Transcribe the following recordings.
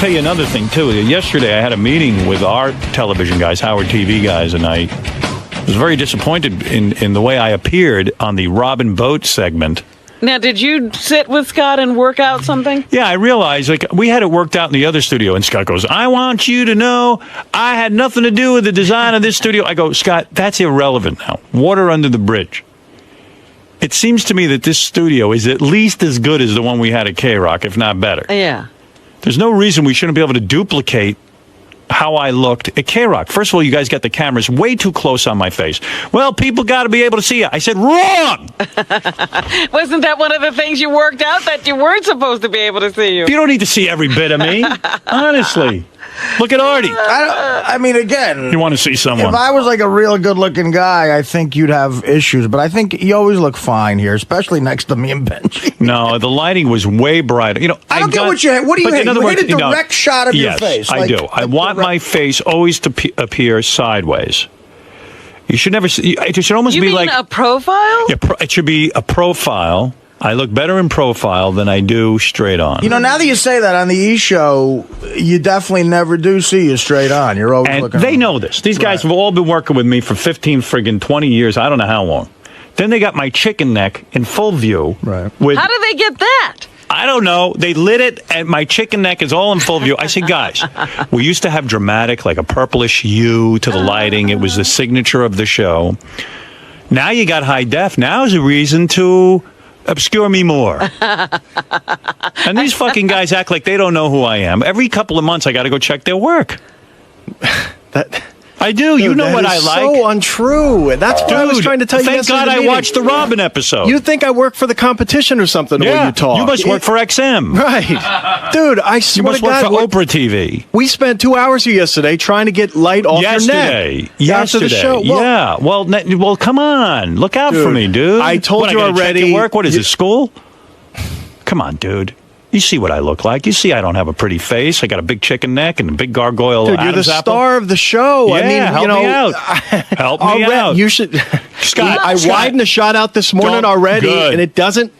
tell you another thing, too. Yesterday, I had a meeting with our television guys, Howard TV guys, and I was very disappointed in the way I appeared on the Robin Boat segment. Now, did you sit with Scott and work out something? Yeah, I realized, like, we had it worked out in the other studio, and Scott goes, I want you to know I had nothing to do with the design of this studio. I go, Scott, that's irrelevant now. Water under the bridge. It seems to me that this studio is at least as good as the one we had at K-Rock, if not better. Yeah. There's no reason we shouldn't be able to duplicate how I looked at K-Rock. First of all, you guys got the cameras way too close on my face. Well, people got to be able to see you. I said, wrong! Wasn't that one of the things you worked out, that you weren't supposed to be able to see you? You don't need to see every bit of me. Honestly. Look at Artie. I mean, again, You want to see someone. if I was like a real good-looking guy, I think you'd have issues. But I think you always look fine here, especially next to me and Benji. No, the lighting was way brighter. You know, I don't get what you hate. What do you hate? You hate a direct shot of your face. I do. I want my face always to appear sideways. You should never see. It should almost You be mean like a profile? Yeah, it should be a profile. I look better in profile than I do straight on. You know, now that you say that on the E! Show, you definitely never do see you straight on. You're always and looking. they know this. These guys have all been working with me for 20 years. I don't know how long. Then they got my chicken neck in full view. Right. With, How did they get that? I don't know. They lit it, and my chicken neck is all in full view. I said, guys, we used to have dramatic, like a purplish hue to the lighting. It was the signature of the show. Now you got high def. Now is a reason to obscure me more. And these fucking guys act like they don't know who I am. Every couple of months, I got to go check their work. I do. You know what I like. So untrue. That's what I was trying to tell you. Thank God I watched the Robin episode. You think I work for the competition or something? The way you talk. You must work for XM, right, dude? I swear you must to God, work for Oprah TV. We spent 2 hours here yesterday trying to get light off your neck. After the show. Well, well, come on, look out for me, dude. I told you I gotta already. check your work. What is this, school? Come on, dude. You see what I look like. You see I don't have a pretty face. I got a big chicken neck and a big gargoyle. Dude, you're the star of the show. Yeah, I mean, help me out. Help me out. You should. Scott, I widened the shot out this morning already, and it doesn't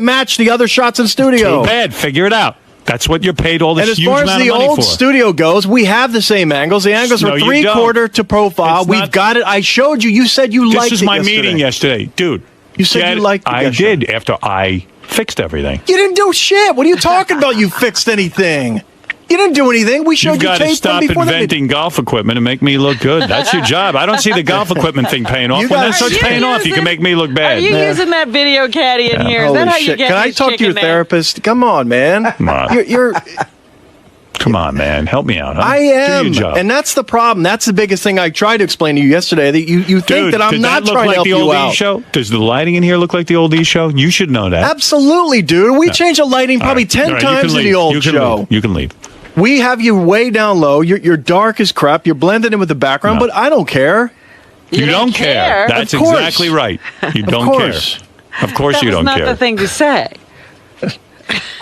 match the other shots in studio. Too bad. Figure it out. That's what you're paid all this huge amount of money for. And as far as the old studio goes, we have the same angles. The angles are 3/4 to profile. We've got it. I showed you. You said you liked it. This is my meeting yesterday, dude. You said you liked it. I did after I fixed everything. You didn't do shit. What are you talking about? You fixed anything? You didn't do anything. We showed you tape. You've got to stop inventing golf equipment and make me look good. That's your job. I don't see the golf equipment thing paying off. When that starts paying off, you can make me look bad. Are you using that video caddy in here? Is that how you get Can I talk to your therapist? Come on, man. Come on. You're Come on, man. Help me out. Huh? I am. Do your job. And that's the problem. That's the biggest thing I tried to explain to you yesterday. That you think that I'm not trying to help you out. Show? Does the lighting in here look like the old E! Show? You should know that. Absolutely, dude. We changed the lighting probably 10 times in the old show. You can leave. We have you way down low. You're dark as crap. You're blended in with the background, but I don't care. You don't care. That's exactly right. You don't care. Of course you don't care. That's not the thing to say.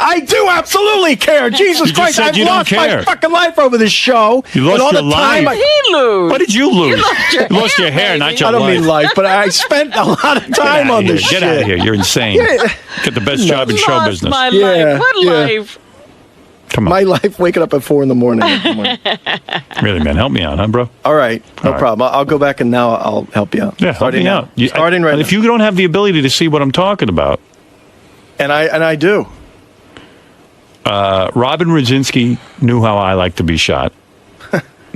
I do absolutely care. Jesus Christ, I've lost my fucking life over this show. You lost your life. What did he lose? What did you lose? You lost your hair, not your life. I don't mean life, but I spent a lot of time on this shit. Get out of here. You're insane. Get the best job in show business. My life. What life? Come on. My life waking up at 4 a.m. Really, man. Help me out, huh, bro? All right. No problem. I'll go back and now I'll help you out. Yeah, help me out. Starting right now. If you don't have the ability to see what I'm talking about. And I do. Robin Rodzinski knew how I like to be shot.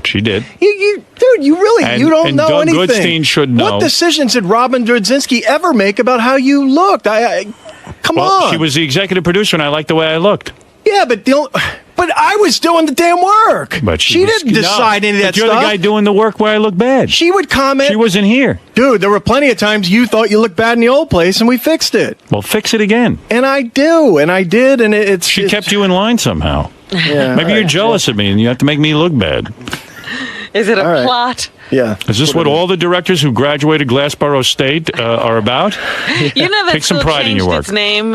She did. Dude, you really you don't know Doug anything. Goodstein should know. What decisions did Robin Rodzinski ever make about how you looked? Come on. She was the executive producer, and I liked the way I looked. Yeah, but I was doing the damn work. But she didn't decide any of that you're stuff. You're the guy doing the work where I look bad. She would comment. She wasn't here. Dude, there were plenty of times you thought you looked bad in the old place, and we fixed it. Well, fix it again. And I do, and I did, and it's... She kept you in line somehow. Yeah, Maybe you're jealous of me, and you have to make me look bad. Is it a plot? Yeah. Is this what all the directors who graduated Glassboro State are about? You know that Take some pride in your work. Its name.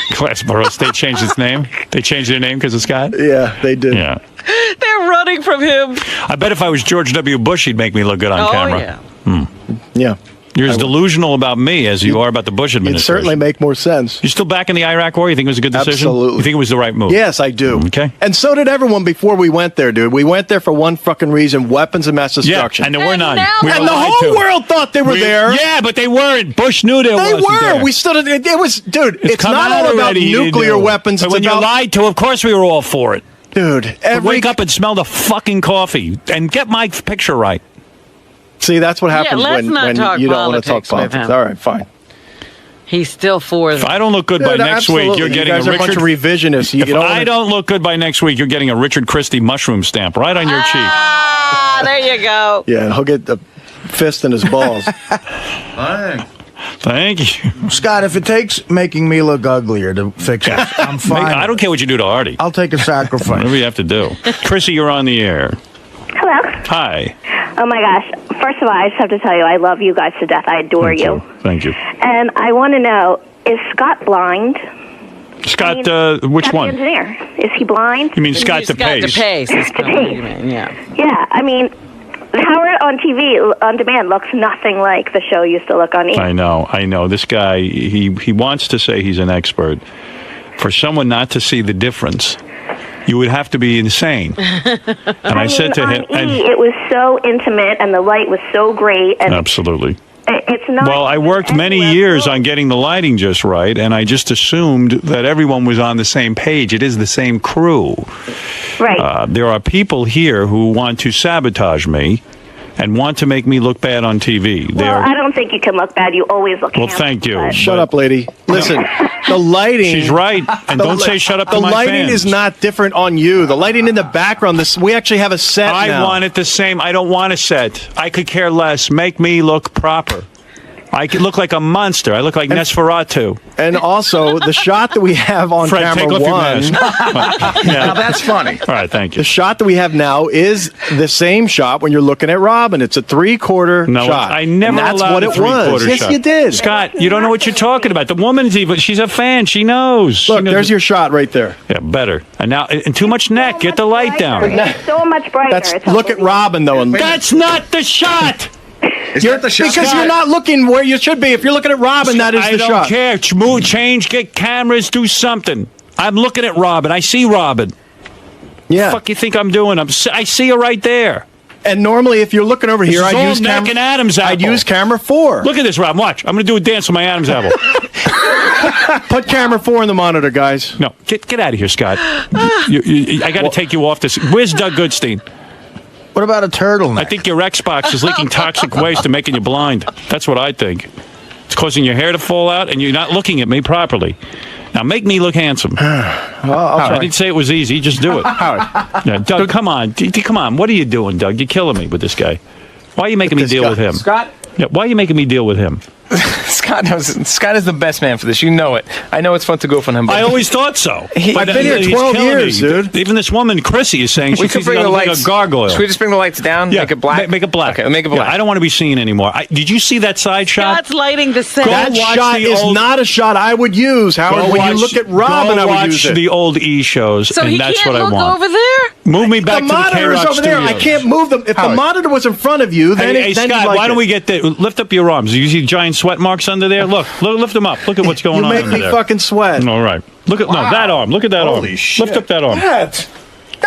Glassboro State changed its name? They changed their name because of Scott? Yeah, they did. Yeah. They're running from him. I bet if I was George W. Bush, he'd make me look good on camera. Yeah. Yeah. You're as delusional about me as you are about the Bush It'd administration. certainly make more sense. You still back in the Iraq war? You think it was a good decision? Absolutely. You think it was the right move? Yes, I do. Okay. And so did everyone before we went there, dude. We went there for one fucking reason: weapons of mass destruction. Yeah, and there were And none. now- We were And the lied whole to. world thought they were there. Yeah, but they weren't. Bush knew they They wasn't were. there. We stood. It was, dude. It's come not out all about already, you nuclear knew. weapons. But It's when about you lied to, of course we were all for it. dude. Wake up and smell the fucking coffee and get my picture right. See, that's what happens let's when not talk you don't want to talk politics with politics. him. All right, fine. He's still for If them. I don't look good by Dude, next week, absolutely. you're getting you guys a are a bunch Richard. of revisionists. You If don't I wanna- don't look good by next week, you're getting a Richard Christie mushroom stamp right on your cheek. Ah, there you go. Yeah, he'll get the fist in his balls. Thank you. Scott, if it takes making me look uglier to fix it, I'm fine. I don't care what you do to Artie. I'll take a sacrifice. Whatever you have to do. Chrissy, you're on the air. Hello. Hi. Oh my gosh. First of all, I just have to tell you, I love you guys to death. I adore you. Thank you. And I want to know, is Scott blind? Scott, which Scott the one? engineer. Is he blind? You mean Scott DePace? DePace is probably what you mean, yeah. Yeah. I mean, Howard on TV, on demand, looks nothing like the show used to look on E! I know. This guy, he wants to say he's an expert. For someone not to see the difference, you would have to be insane. And I said to on him, E! It was so intimate, and the light was so great. And absolutely. it's not. Well, I worked many years on getting the lighting just right, and I just assumed that everyone was on the same page. It is the same crew. Right. There are people here who want to sabotage me and want to make me look bad on TV. Well, I don't think you can look bad. You always look Well, handsome, thank you. but- Shut up, lady. Listen, the lighting. She's right, and don't say shut up to The my lighting fans. is not different on you. The lighting in the background. We actually have a set now. I want it the same. I don't want a set. I could care less. Make me look proper. I could look like a monster. I look like Nosferatu. And also, the shot that we have on Fred, camera take off one. your mask. Now that's funny. All right, thank you. The shot that we have now is the same shot when you're looking at Robin. It's a three-quarter No, shot. I never and that's allowed what a it three-quarter was. Yes, shot. you did. Scott, you don't know what you're talking about. The woman's even, she's a fan. She knows. Look, there's your shot right there. Yeah, better. And now, and too much neck. Get the light down. It's so much brighter. It's Look at unbelievable. Robin, though. And That's not the shot. Is that the shot? because you're not looking where you should be. If you're looking at Robin, that is I the don't shot. care. Move, change, get cameras, do something. I'm looking at Robin. I see Robin. Yeah. Fuck you think I'm doing? I see her right there. And normally, if you're looking over here, This is I'd all use neck camera. and Adam's apple. I'd use camera 4. Look at this, Rob. Watch. I'm going to do a dance with my Adam's apple. Put camera 4 in the monitor, guys. No, get out of here, Scott. I got to take you off this. Where's Doug Goodstein? What about a turtleneck? I think your Xbox is leaking toxic waste and making you blind. That's what I think. It's causing your hair to fall out, and you're not looking at me properly. Now, make me look handsome. I didn't say it was easy. Just do it. Yeah, Doug, come on. Come on. What are you doing, Doug? You're killing me with this guy. Why are you making me This deal guy. with him? Scott? Yeah, why are you making me deal with him? Scott knows. Scott is the best man for this. You know it. I know it's fun to go for him. But I always thought so. I've been here He's 12 killing years, me. dude. Even this woman, Chrissy, is saying we she could thinks bring he's the like lights. a gargoyle. Should we just bring the lights down? Yeah, Make it black. Make it black. Okay, make it Yeah, black. I don't want to be seen anymore. Did you see that side shot? Scott's lighting the set. That watch shot the is old- not a shot I would use, Howard. Go When watch- you look at Robin, go I would watch use it. the old E shows, So and he that's can't what I look want. over there? Move me back The to the monitor is K-Rock over there. I Studios. can't move them. If the Howard. monitor was in front of you, then, Hey, then Scott, you'd like why don't it. we get the lift up your arms? You see giant sweat marks under there? Look, lift them up. Look at what's going You on make under me there. fucking sweat. All right. Look at no that arm. Look at that Holy arm. shit. Lift up that arm. What?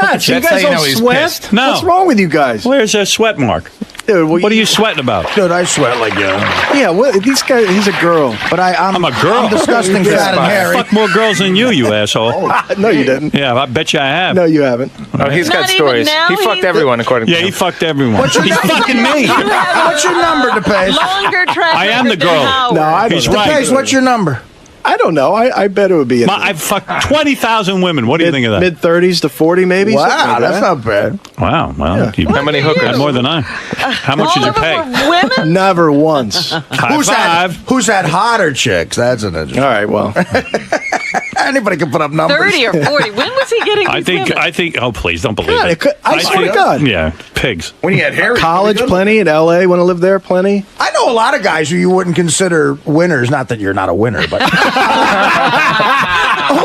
God, so you That's how guys you know don't he's sweat? pissed. No. What's wrong with you guys? Where's that sweat mark? Dude, What are you sweating about? Dude, I sweat like you. Yeah, these guys, he's a girl. But I'm a girl. I'm disgusting, fat, and hairy. Fuck more girls than you asshole. No, you didn't. Yeah, I bet you I have. No, you haven't. Oh, he's Not got even stories. now, He fucked he's- everyone, according to Yeah, him. he fucked everyone. What's your He's name? fucking me. What's your number, DePace? Longer track I am the record than girl. Howard. No, I don't He's know. right. DePace, what's your number? I don't know. I bet it would be in I've fucked 20,000 women. What do you think of that? mid-30s to 40, maybe. something Wow, like that's that. not bad. Wow. Well, you How many hookers? had more than I. How much did All you of them pay? were women? Never once. All High five. Who's had hotter chicks? That's an interesting. right, well. Anybody can put up numbers. 30 or 40. When was he getting these women? I think. Oh, please don't believe God, it. it could- I swear to think- God. Yeah, pigs. When you had Harry. College, plenty. In L.A., want to live there, plenty. I know a lot of guys who you wouldn't consider winners. Not that you're not a winner, but who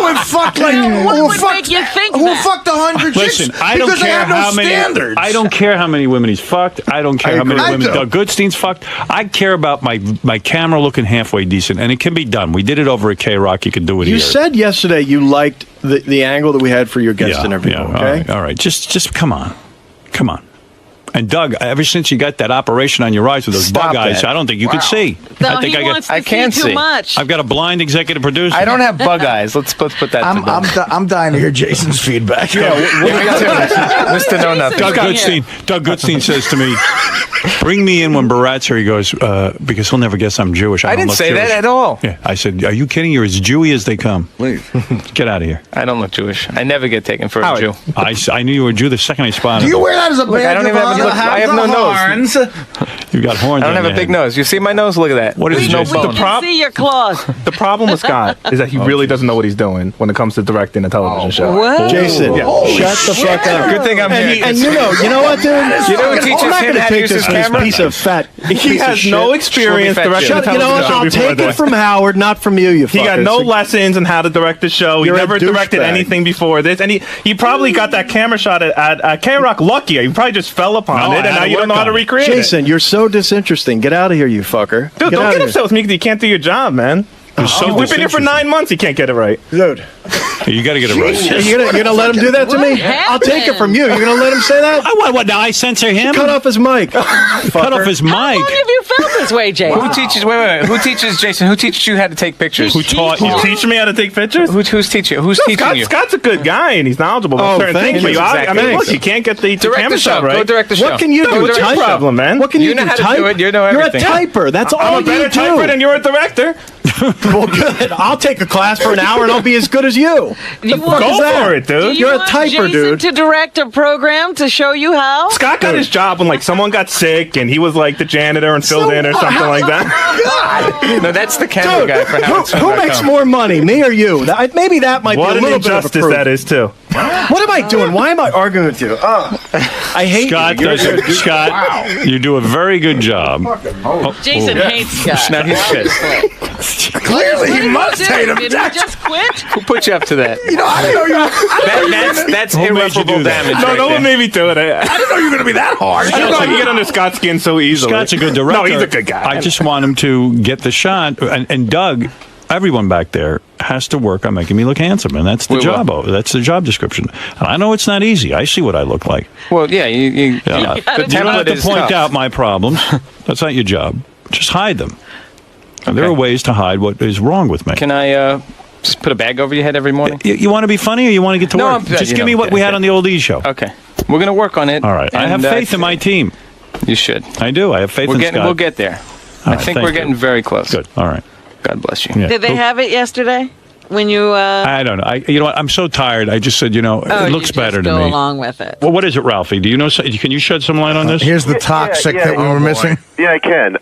would fuck like what would make you think who that? fucked 100 chicks? Listen, I don't because they care have no how many. standards. I don't care how many women he's fucked. I don't care how many agree. women I do. Doug Goodstein's fucked. I care about my camera looking halfway decent, and it can be done. We did it over at K-Rock. You can do it You here. said yesterday you liked the angle that we had for your guest interview. Yeah, Okay. all right. Just come on. And Doug, ever since you got that operation on your eyes with those Stop bug eyes, that. I don't think you could see. No, I think he wants to I can't see see. too much. I've got a blind executive producer. I don't have bug eyes. Let's put that to them. I'm dying to hear Jason's feedback. Yeah, me too. Mr. Know Nothing. Doug Goodstein says to me, "Bring me in when Barat's here." He goes, "Because he'll never guess I'm Jewish." I don't didn't look say that Jewish." at all. Yeah, I said, "Are you kidding? You're as Jewy as they come. Please. Get out of here." I don't look Jewish. I never get taken for a Jew. I knew you were a Jew the second I spotted. Do you wear that as a badge? I don't even have a look. I have no nose. You got horns. I don't have a big nose. You see my nose? Look at that. What is There's it, no Jason? bone. We can see your claws. The problem with Scott is that he really doesn't know what he's doing when it comes to directing a television show. What? Jason, shut the fuck up. Good thing I'm here. And you know what, dude? You know who teaches I'm not him gonna how to take use this his camera? piece of fat. He has no experience Short, directing a fat You know television what? show I'll before take it this. from Howard, not from you. You. He got fuckers. no lessons in how to direct the show. He You're a never directed douchebag. anything before this, and he probably got that camera shot at K-Rock lucky. He probably just fell upon No, I it, and had now to you don't work know how on to it. recreate Jason, it. you're so disinteresting. Get out of here, you fucker. Dude, don't out get of upset with me because you can't do your job, man. so We've been here for 9 months. He can't get it right. Dude, You got to get it right. you're gonna let him do that to me? What I'll take it from you. You're gonna let him say that? What? Now I censor him? Cut off his mic. Cut off his mic. How long have you felt this way, Jay? Who teaches? Wait. Who teaches Jason? Who teaches you how to take pictures? Who taught you? Who's teaching me how to take pictures? Who's teaching you? Who's teaching you? Scott's a good guy, and he's knowledgeable about Oh, certain thank things. you. But I mean, Exactly. look, he can't get the Direct camera the show. shot right. Go direct the show. What can you do? Dude, what's your Type? problem, man? What can You you know do? how to Type? do it. You know You're everything. a typer. That's all I'm a better you do. typer than you're a director. Well, good. I'll take a class for an hour and I'll be as good as you. You fuck Go is that? for it, Do dude. you You're a want typer, Jason dude. to direct a program to show you how? Scott got his job when like someone got sick and he was like the janitor and filled in or something like that. No, that's the camera guy for Who makes more money, me or you? Maybe that might What be a an little bit of a injustice proof. that is too. What am I doing? Why am I arguing with you? I hate Scott, you. You're- Scott, you do a very good job. Jason hates Scott. Now he's pissed. Clearly, he must hate him. Did he just quit? Who put you up to that? You know, I didn't know you. That's Who made you irreparable do that? damage. No, right no there. one made me do it. I didn't know you were going to be that hard. I didn't know I could get under Scott's skin so easily. Scott's a good director. No, he's a good guy. I just want him to get the shot. And Doug, everyone back there has to work on making me look handsome, and that's the We job. will. That's the job description. And I know it's not easy. I see what I look like. Well, yeah, the You don't have template to is point tough. out my problems. That's not your job. Just hide them. And there are Okay. ways to hide what is wrong with me. Can I just put a bag over your head every morning? You want to be funny, or you want to get to No, work? I'm- Just you give know, me what we okay. had on the old E show. Okay, we're gonna work on it. All right. I have and, faith in my team. You should. I do. I have faith in Scott. We'll get there. All I right, think thank we're you. getting very close. Good. All right. God bless you. Yeah. Did they have it yesterday? When you I don't know. You know what? I'm so tired. I just said, it looks better to go me. along with it. Well, what is it, Ralphie? Do you know? Can you shed some light on this? Here's the toxic that we were missing. Yeah, I can.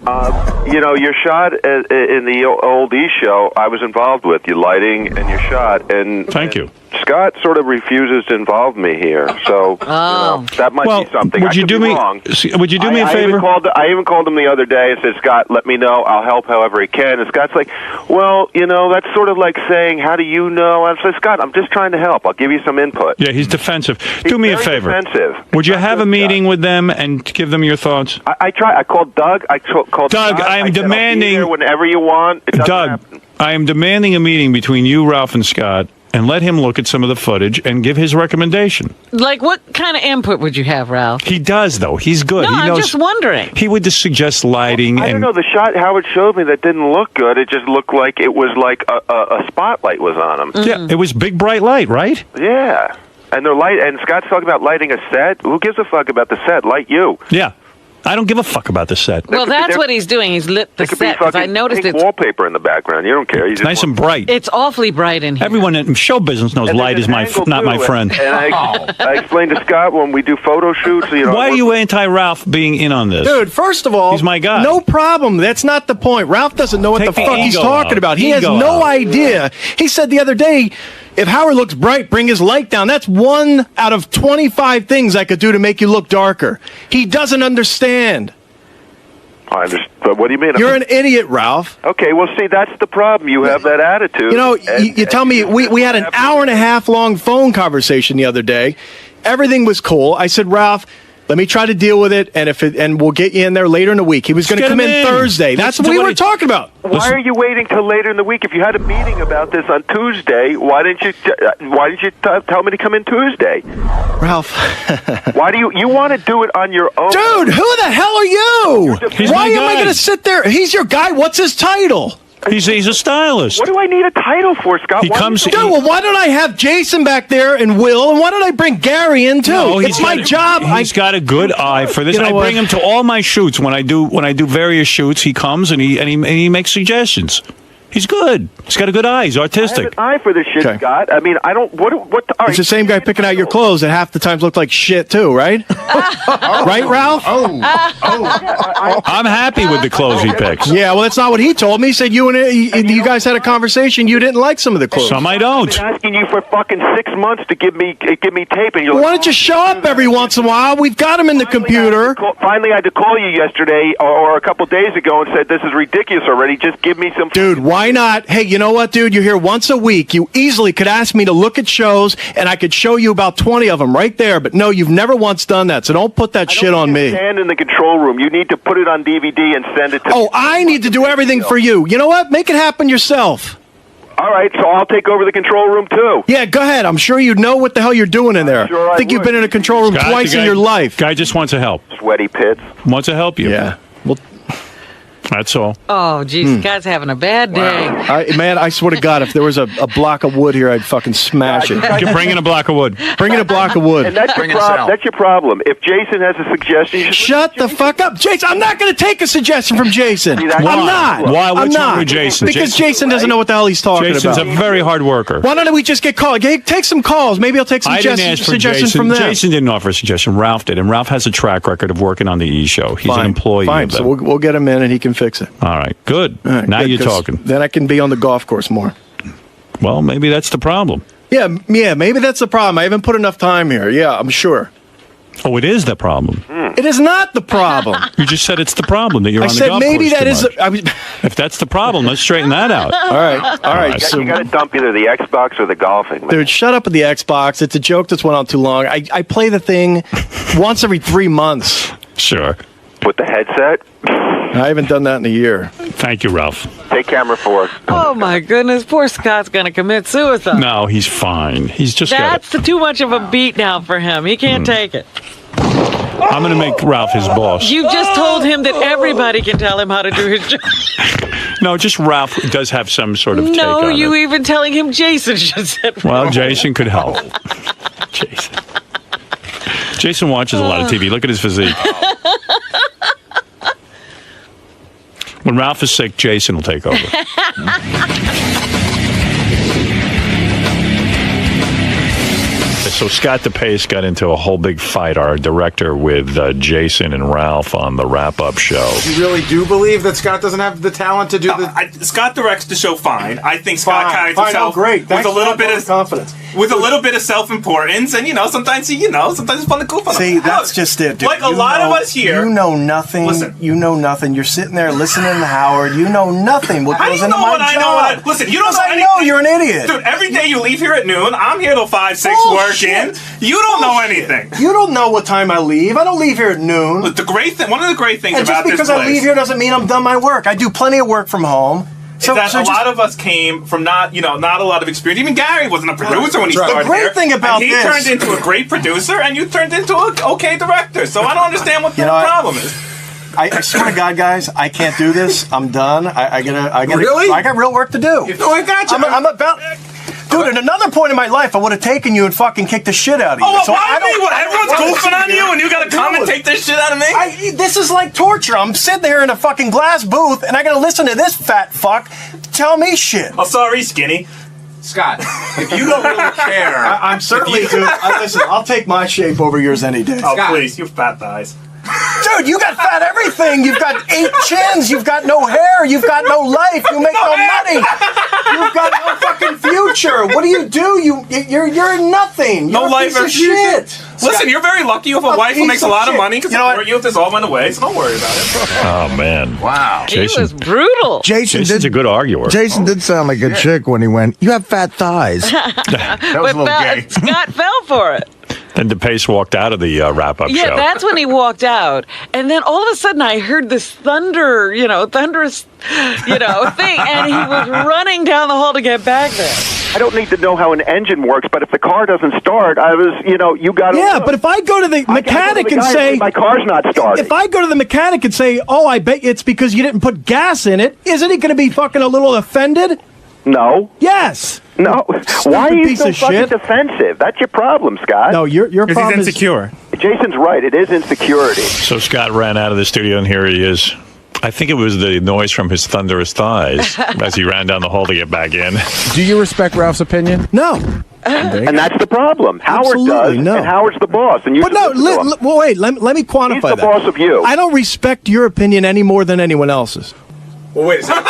Your shot in the old E show, I was involved with your lighting and your shot, and Thank you. Scott sort of refuses to involve me here, so that might be something. Would I you could do be me? wrong. Would you do me a favor? I even called him the other day and said, "Scott, let me know. I'll help however he can." And Scott's like, "Well, that's sort of like saying, how do you know?" I said, "Scott, I'm just trying to help. I'll give you some input." Yeah, he's defensive. He's Do me a very favor. defensive. Would you He's have not a good, meeting Scott. with them and give them your thoughts? I tried. I called Doug. I called Doug, Scott. I am said, "I'll be demanding- there whenever you want." It doesn't Doug, happen. I am demanding a meeting between you, Ralph, and Scott, and let him look at some of the footage and give his recommendation. Like, what kind of input would you have, Ralph? He does, though. He's good. No, he I'm knows. just wondering. He would just suggest lighting I and don't know. The shot Howard showed me that didn't look good. It just looked like it was like a spotlight was on him. yeah, it was big bright light, right? Yeah. And they're light. And Scott's talking about lighting a set. Who gives a fuck about the set? Light you. Yeah. I don't give a fuck about the set. Well, could be that's there- what he's doing. He's lit the It could be set, 'cause I fucking noticed pink it's wallpaper in the background. You don't care. You It's just nice want- and bright. it's awfully bright in here. Everyone in show business knows And light there's is an angle, not my too, friend. And I explained to Scott when we do photo shoots. Why are you anti-Ralph being in on this? Dude, first of all, He's my guy. No problem. That's not the point. Ralph doesn't know what Take the the fuck he's ego talking out. about. He has Ego no out. idea. He said the other day, If Howard looks bright, bring his light down. That's 1 out of 25 things I could do to make you look darker. He doesn't understand. I understand. But what do you mean? You're an idiot, Ralph. Okay, well, see, that's the problem. You have that attitude. You know, you tell me, we had an hour and a half long phone conversation the other day. Everything was cool. I said, Ralph, let me try to deal with it, and we'll get you in there later in the week. He was going to come in Thursday. That's what we were talking about. Why are you waiting till later in the week? If you had a meeting about this on Tuesday, why didn't you tell me to come in Tuesday? Ralph. Why do you want to do it on your own? Dude, who the hell are you? Why am I going to sit there? He's your guy. What's his title? He's a stylist. What do I need a title for, Scott? He comes. Dude, well, why don't I have Jason back there and Will, and why don't I bring Gary in too? No, it's my job. He's got a good eye for this. You know I what? bring him to all my shoots. When I do various shoots, he comes and he makes suggestions. He's good. He's got a good eye. He's artistic. I have an eye for this shit, Scott. I mean, I don't. What? All right. It's the same guy picking out your clothes that half the times look like shit too, right? Right, Ralph? I'm happy with the clothes he picks. Yeah, well, that's not what he told me. He said you guys had a conversation. You didn't like some of the clothes. Some I don't. I've been asking you for fucking 6 months to give me tape, and you're Why like, don't you show up every once in a while? We've got him in the computer. Finally, I had to call you yesterday or a couple days ago and said, this is ridiculous already. Just give me some... Dude, why not? Hey, you know what, dude? You're here once a week. You easily could ask me to look at shows, and I could show you about 20 of them right there. But no, you've never once done that, so don't put that shit on me. Stand in the control room. You need to put it on DVD and send it to... Oh, I need to do everything for you. You know what? Make it happen yourself. All right, so I'll take over the control room, too. Yeah, go ahead. I'm sure you know what the hell you're doing in there. Sure I think you've been in a control room Scott, twice the guy- in your life. Guy just wants to help. Sweaty pits. Wants to help you. Yeah. Well, That's all. Oh, geez, Scott's having a bad day. man, I swear to God, if there was a block of wood here, I'd fucking smash it. You bring in a block of wood. Bring in a block of wood. And that's your problem. If Jason has a suggestion, you should... Shut the fuck up, Jason. I'm not going to take a suggestion from Jason. See, that's- I'm not. Why? I'm What's not. wrong with Jason? Because Jason doesn't know what the hell he's talking Jason's about. a very hard worker. Why don't we just get called? Take some calls. Maybe I'll take some I didn't ask for suggestions Jason. from them. Jason didn't offer a suggestion. Ralph did, and Ralph has a track record of working on the E! Show. He's an employee. Fine. Of So them. we'll get him in, and he can fix it. All right, good. All right, now good, you're 'cause talking. Then I can be on the golf course more. Well, maybe that's the problem. Yeah, maybe that's the problem. I haven't put enough time here. Yeah, I'm sure. Oh, it is the problem. It is not the problem. You just said it's the problem that you're I on the said golf maybe course that too is. much. If that's the problem, let's straighten that out. All right. So, You got to dump either the Xbox or the golfing, man. dude, shut up with the Xbox. It's a joke that's went on too long. I play the thing once every 3 months. Sure. With the headset, I haven't done that in a year. Thank you, Ralph. take camera 4. Oh, my goodness. Poor Scott's going to commit suicide. No, he's fine. He's just That's got too much of a beat now for him. He can't take it. I'm going to make Ralph his boss. You just told him that everybody can tell him how to do his job. No, just Ralph does have some sort of take No, on you it. even telling him Jason should sit. Well, Jason could help. Jason watches a lot of TV. Look at his physique. When Ralph is sick, Jason will take over. So Scott DePace got into a whole big fight, our director, with Jason and Ralph on the wrap-up show. You really do believe that Scott doesn't have the talent to do Scott directs the show fine. I think Scott carries fine, himself great. with a little bit of confidence. With a little bit of self-importance, and sometimes it's fun to goof on him. See, that's just it, dude. Like a lot of us here. You know nothing. Listen. You know nothing. You're sitting there listening to Howard. You know nothing. What How do goes you into know my what I job? know? What listen, you don't know I anything. know you're an idiot. Dude, every day you leave here at noon. I'm here till 5, 6 working. You don't know anything. You don't know what time I leave. I don't leave here at noon. But one of the great things And about just because this place I leave here doesn't mean I'm done my work. I do plenty of work from home. is that a lot of us came from not a lot of experience. Even Gary wasn't a producer when he started. The great here, thing about and he turned into a great producer, and you turned into an okay director. So I don't understand what the problem is. I swear to God, guys, I can't do this. I'm done. I gotta. Really? I got real work to do. No, I got you. I'm about. Dude, at another point in my life, I would have taken you and fucking kicked the shit out of you. Oh, So why I don't- me? Everyone's I don't goofing on you, and you gotta come and take this shit out of me? This is like torture. I'm sitting here in a fucking glass booth, and I gotta listen to this fat fuck tell me shit. Oh, sorry, Skinny. Scott, if you don't really care, I'm certainly, dude. Listen, I'll take my shape over yours any day. Oh, please, you fat thighs. Dude, you got fat everything. You've got 8 chins. You've got no hair. You've got no life. You make no money. You've got no fucking future. What do? You're nothing. No You're a life piece of or future. shit. Listen, you're very lucky. You have a wife who makes a lot of money. Because you if this all went away, so don't worry about it. Oh, man. Wow. He was brutal. Jason's a good arguer. Jason did sound like a chick when he went, "You have fat thighs." That was a little gay. Scott fell for it. Then DePace walked out of the wrap-up Yeah, show. that's when he walked out. And then all of a sudden I heard this thunderous, thing. And he was running down the hall to get back there. I don't need to know how an engine works, but if the car doesn't start, you got to. Yeah, but if I go to the mechanic and say my car's not starting. If I go to the mechanic and say, "Oh, I bet it's because you didn't put gas in it," isn't he going to be fucking a little offended? No. Yes. No. Why are you piece so of fucking shit. defensive? That's your problem, Scott. No, your problem he's insecure. Jason's right. It is insecurity. So Scott ran out of the studio, and here he is. I think it was the noise from his thunderous thighs as he ran down the hall to get back in. Do you respect Ralph's opinion? No. And that's the problem. Howard Absolutely, does, no. and Howard's the boss. And you But no, wait, let me quantify He's the that. boss of you. I don't respect your opinion any more than anyone else's. Well, wait a second.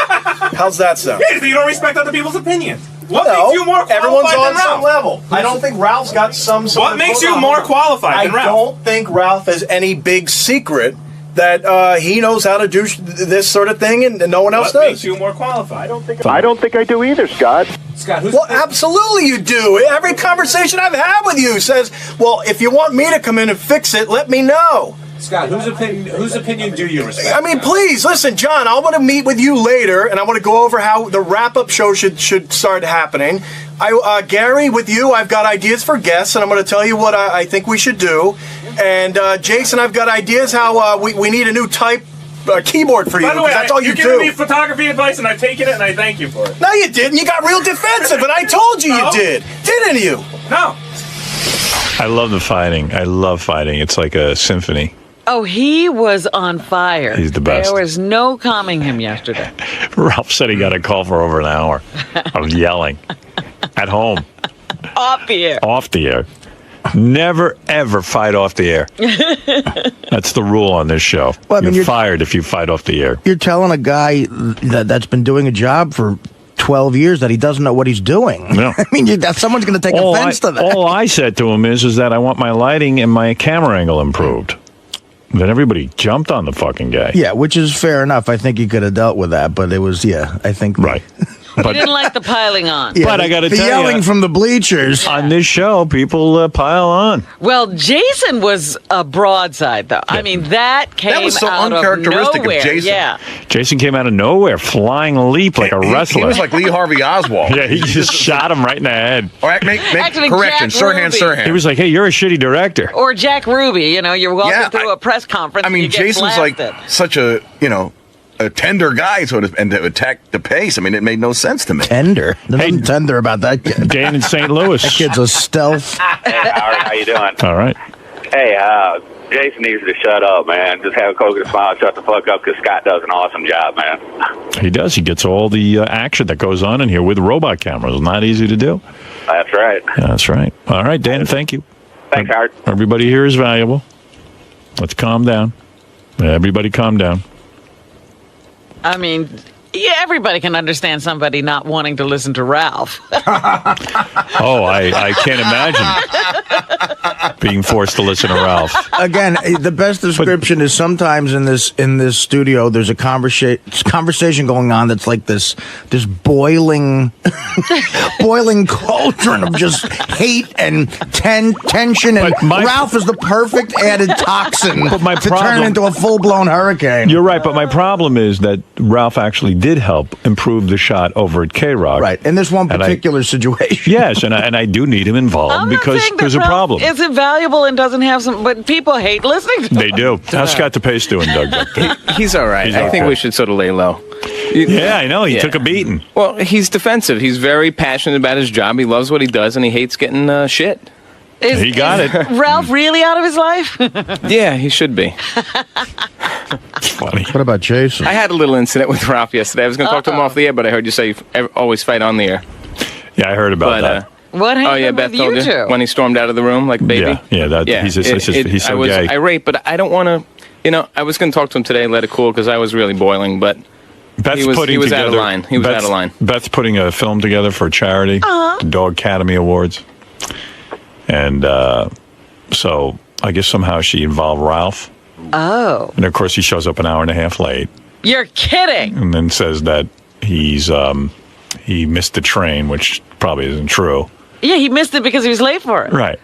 How's that sound? Yeah, so you don't respect other people's opinions. What No, makes you more qualified everyone's than on Ralph? some level. I don't think Ralph's got some sort What of makes you program. more qualified than Ralph? I don't think Ralph has any big secret that he knows how to do this sort of thing and no one else What does. makes you more qualified? I don't think I do either, Scott. Scott, who's Well, absolutely you do. Every conversation I've had with you says, well, if you want me to come in and fix it, let me know. Scott, whose opinion do you respect? I mean, please, listen, John, I want to meet with you later, and I want to go over how the wrap-up show should start happening. Gary, with you, I've got ideas for guests, and I'm going to tell you what I think we should do. And Jason, I've got ideas how we need a new type keyboard for you. By the way, That's all you giving do. me photography advice, and I've taken it, and I thank you for it. No, you didn't. You got real defensive, and I told you No. you did. Didn't you? No. I love the fighting. I love fighting. It's like a symphony. Oh, he was on fire. He's the best. There was no calming him yesterday. Ralph said he got a call for over an hour of yelling at home, Off the air. off the air. Never, ever fight off the air. That's the rule on this show. Well, I mean, you're fired if you fight off the air. You're telling a guy that's been doing a job for 12 years that he doesn't know what he's doing. No. I mean, someone's going to take offense to that. All I said to him is that I want my lighting and my camera angle improved. Then everybody jumped on the fucking guy. Yeah, which is fair enough. I think he could have dealt with that, but it was, I think. Right. He didn't like the piling on. Yeah, But I got to the tell yelling you, from the bleachers. on this show, people pile on. Well, Jason was a broadside, though. I mean, that came was so out uncharacteristic of nowhere. Jason. Yeah. Jason came out of nowhere, flying leap like a wrestler. He was like Lee Harvey Oswald. Yeah, he just shot him right in the head. All right, make Actually, correction. Jack Sirhan, Ruby. Sirhan. He was like, hey, you're a shitty director. Or Jack Ruby, you're walking Yeah, through a press conference. I mean, and you get Jason's like blasted. such a tender guy, and to attack the pace. I mean, it made no sense to me. Tender. There's nothing tender about that kid. Dan in St. Louis. That kid's a stealth. Hey, Howard, how you doing? All right. Hey, Jason needs to shut up, man. Just have a coconut smile and shut the fuck up because Scott does an awesome job, man. He does. He gets all the action that goes on in here with robot cameras. Not easy to do. That's right. That's right. All right, Dan, thank you. Thanks, Howard. Everybody here is valuable. Let's calm down. Everybody calm down. I mean, yeah, everybody can understand somebody not wanting to listen to Ralph. Oh, I can't imagine being forced to listen to Ralph. Again, the best description is sometimes in this studio there's a conversation going on that's like this boiling cauldron of just hate and tension, and Ralph is the perfect added toxin to turn into a full-blown hurricane. You're right, but my problem is that Ralph actually did help improve the shot over at K-Rock. Right, in this one particular situation. Yes, and I do need him involved because there's a problem. It's invaluable and doesn't have some, but people hate listening to They do. How's Scott DePace doing, Doug? back there? He's all right. He's I think okay. we should sort of lay low. Yeah, I know. He took a beating. Well, he's defensive. He's very passionate about his job. He loves what he does, and he hates getting shit. He got it. Ralph really out of his life? Yeah, he should be. It's funny. What about Jason? I had a little incident with Ralph yesterday. I was going to talk to him off the air, but I heard you say you always fight on the air. Yeah, I heard about that. What happened Oh yeah, Beth with told you you two? when he stormed out of the room like a baby. He's so I was gay. irate, but I don't want to. I was going to talk to him today, let it cool because I was really boiling. But Beth's he was putting out of together- line. He was out of line. Beth's putting a film together for charity, the Dog Academy Awards. And so I guess somehow she involved Ralph. Oh. And of course he shows up an hour and a half late You're kidding. and then says that he missed the train, which probably isn't true. Yeah, he missed it because he was late for it. Right.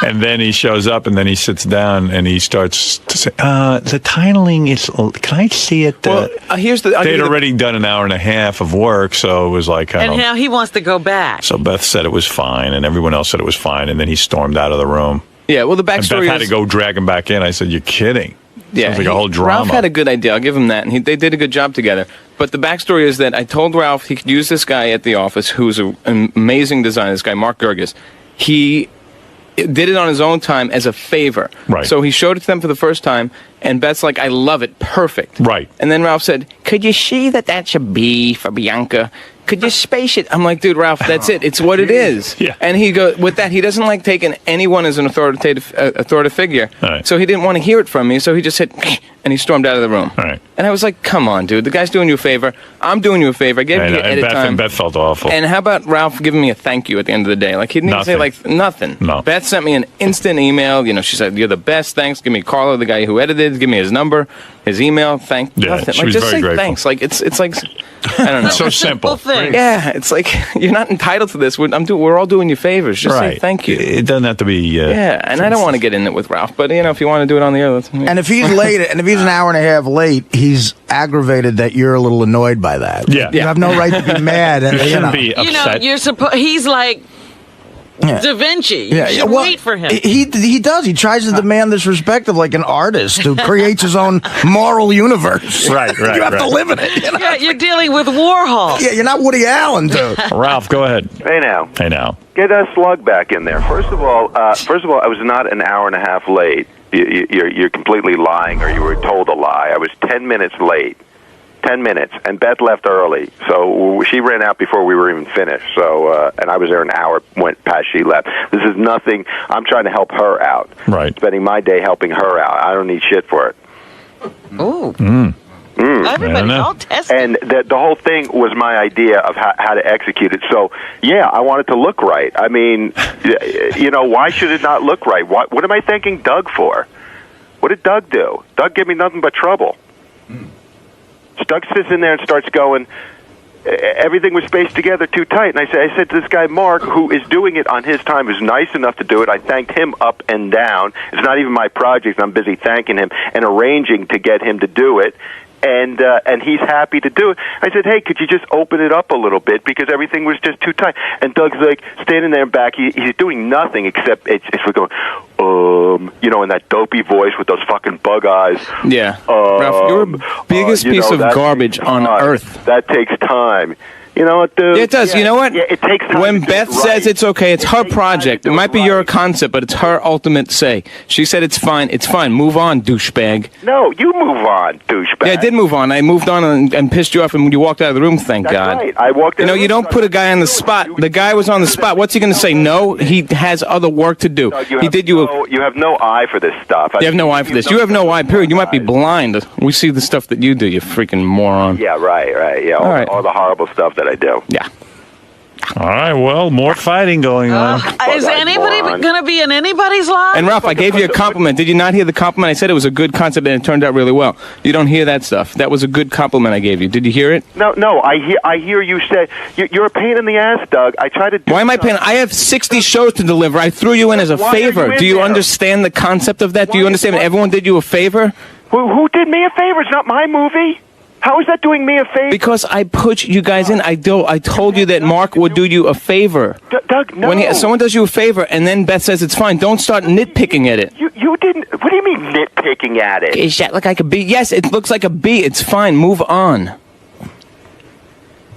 And then he shows up and then he sits down and he starts to say, the titling is, can I see it? Well, here's the. They'd already done an hour and a half of work, so it was like, And now he wants to go back. So Beth said it was fine and everyone else said it was fine. And then he stormed out of the room. Yeah, well, the And backstory Beth had is. to go drag him back in. I said, you're kidding. Yeah, Sounds like a whole drama. Ralph had a good idea. I'll give him that. And they did a good job together. But the backstory is that I told Ralph he could use this guy at the office who's an amazing designer, this guy, Mark Gerges. He did it on his own time as a favor. Right. So he showed it to them for the first time, and Beth's like, I love it. Perfect. Right. And then Ralph said, could you see that that's a B for Bianca? Could you space it? I'm like, dude, Ralph, that's it. It's what it is. Yeah. And he goes, with that, he doesn't like taking anyone as an authoritative figure. Right. So he didn't want to hear it from me, so he just said, and he stormed out of the room. All right. And I was like, come on, dude. The guy's doing you a favor. I'm doing you a favor. I gave you And edit time. Beth felt awful. And how about Ralph giving me a thank you at the end of the day? Like, he didn't even say, Nothing. like, nothing. No. Beth sent me an instant email. You know, she said, you're the best. Thanks. Give me Carlo, the guy who edited. Give me his number, his email. Yeah, nothing. she Like, was just very say grateful. thanks. Like, it's like, I don't know. So simple. thing. Yeah, it's like, you're not entitled to this. We're all doing you favors. Just say Right. thank you. It doesn't have to be. Yeah, and I don't want to get in it with Ralph, but, you know, if you want to do it on the air, let's. And if he's late, and if he's an hour and a half late, he's aggravated that you're a little annoyed by that. Yeah. You have no right to be mad. You shouldn't be You know, upset. you're supposed. He's like Yeah. Da Vinci. You should wait for him. He does. He tries to demand this respect of like an artist who creates his own moral universe. Right. You have to live in it. You know? Yeah, you're dealing with Warhol. Yeah, you're not Woody Allen, dude. Ralph, go ahead. Hey now. Hey now. Get a slug back in there. First of all, I was not an hour and a half late. You're completely lying, or you were told a lie. I was 10 minutes late. 10 minutes, and Beth left early, so she ran out before we were even finished. So, and I was there an hour went past she left. This is nothing. I'm trying to help her out. Right. Spending my day helping her out. I don't need shit for it. Ooh. I Everybody, don't know. all tested. And the whole thing was my idea of how to execute it. So, yeah, I want it to look right. I mean, you know, why should it not look right? What am I thanking Doug for? What did Doug do? Doug gave me nothing but trouble. Doug sits in there and starts going, everything was spaced together too tight. And I said to this guy, Mark, who is doing it on his time, who's nice enough to do it. I thanked him up and down. It's not even my project. I'm busy thanking him and arranging to get him to do it. And he's happy to do it. I said, hey, could you just open it up a little bit because everything was just too tight. And Doug's like standing there back. He's doing nothing except it's we're going, you know, in that dopey voice with those fucking bug eyes. Yeah, Ralph, you're the biggest piece of garbage on earth. That takes time. You know what, dude? Yeah, it does. Yeah, you know what? Yeah, it takes time. When to do Beth it says right. it's okay, it's her project. It might be your concept, but it's her ultimate say. She said it's fine. It's fine. Move on, douchebag. No, you move on, douchebag. Yeah, I did move on. I moved on and pissed you off, and you walked out of the room. Thank That's God. right. I walked in. You know, you don't put a guy on the spot. The guy was on the spot. What's he going to say? No, he has other work to do. He did you. You have no eye for this stuff. You have no eye for this. You have no eye. Period. You might be blind. We see the stuff that you do. You freaking moron. Yeah, right. Yeah, all the horrible stuff that I do. Yeah. All right. Well, more fighting going on. Is anybody going to be in anybody's life? And Ralph, I gave you a compliment. Did you not hear the compliment? I said it was a good concept and it turned out really well. You don't hear that stuff. That was a good compliment I gave you. Did you hear it? No. I hear you say you're a pain in the ass, Doug. I try to. Why am I paying? I have 60 shows to deliver. I threw you in as a Why are you favor. in Do you there? understand the concept of that? Do you understand that everyone did you a favor? Who did me a favor? It's not my movie. How is that doing me a favor? Because I put you guys in. I told you that Mark would do you a favor. Doug, no. When someone does you a favor and then Beth says it's fine, don't start nitpicking at it. You didn't. What do you mean nitpicking at it? Is that look like a B? Yes, it looks like a B. It's fine. Move on.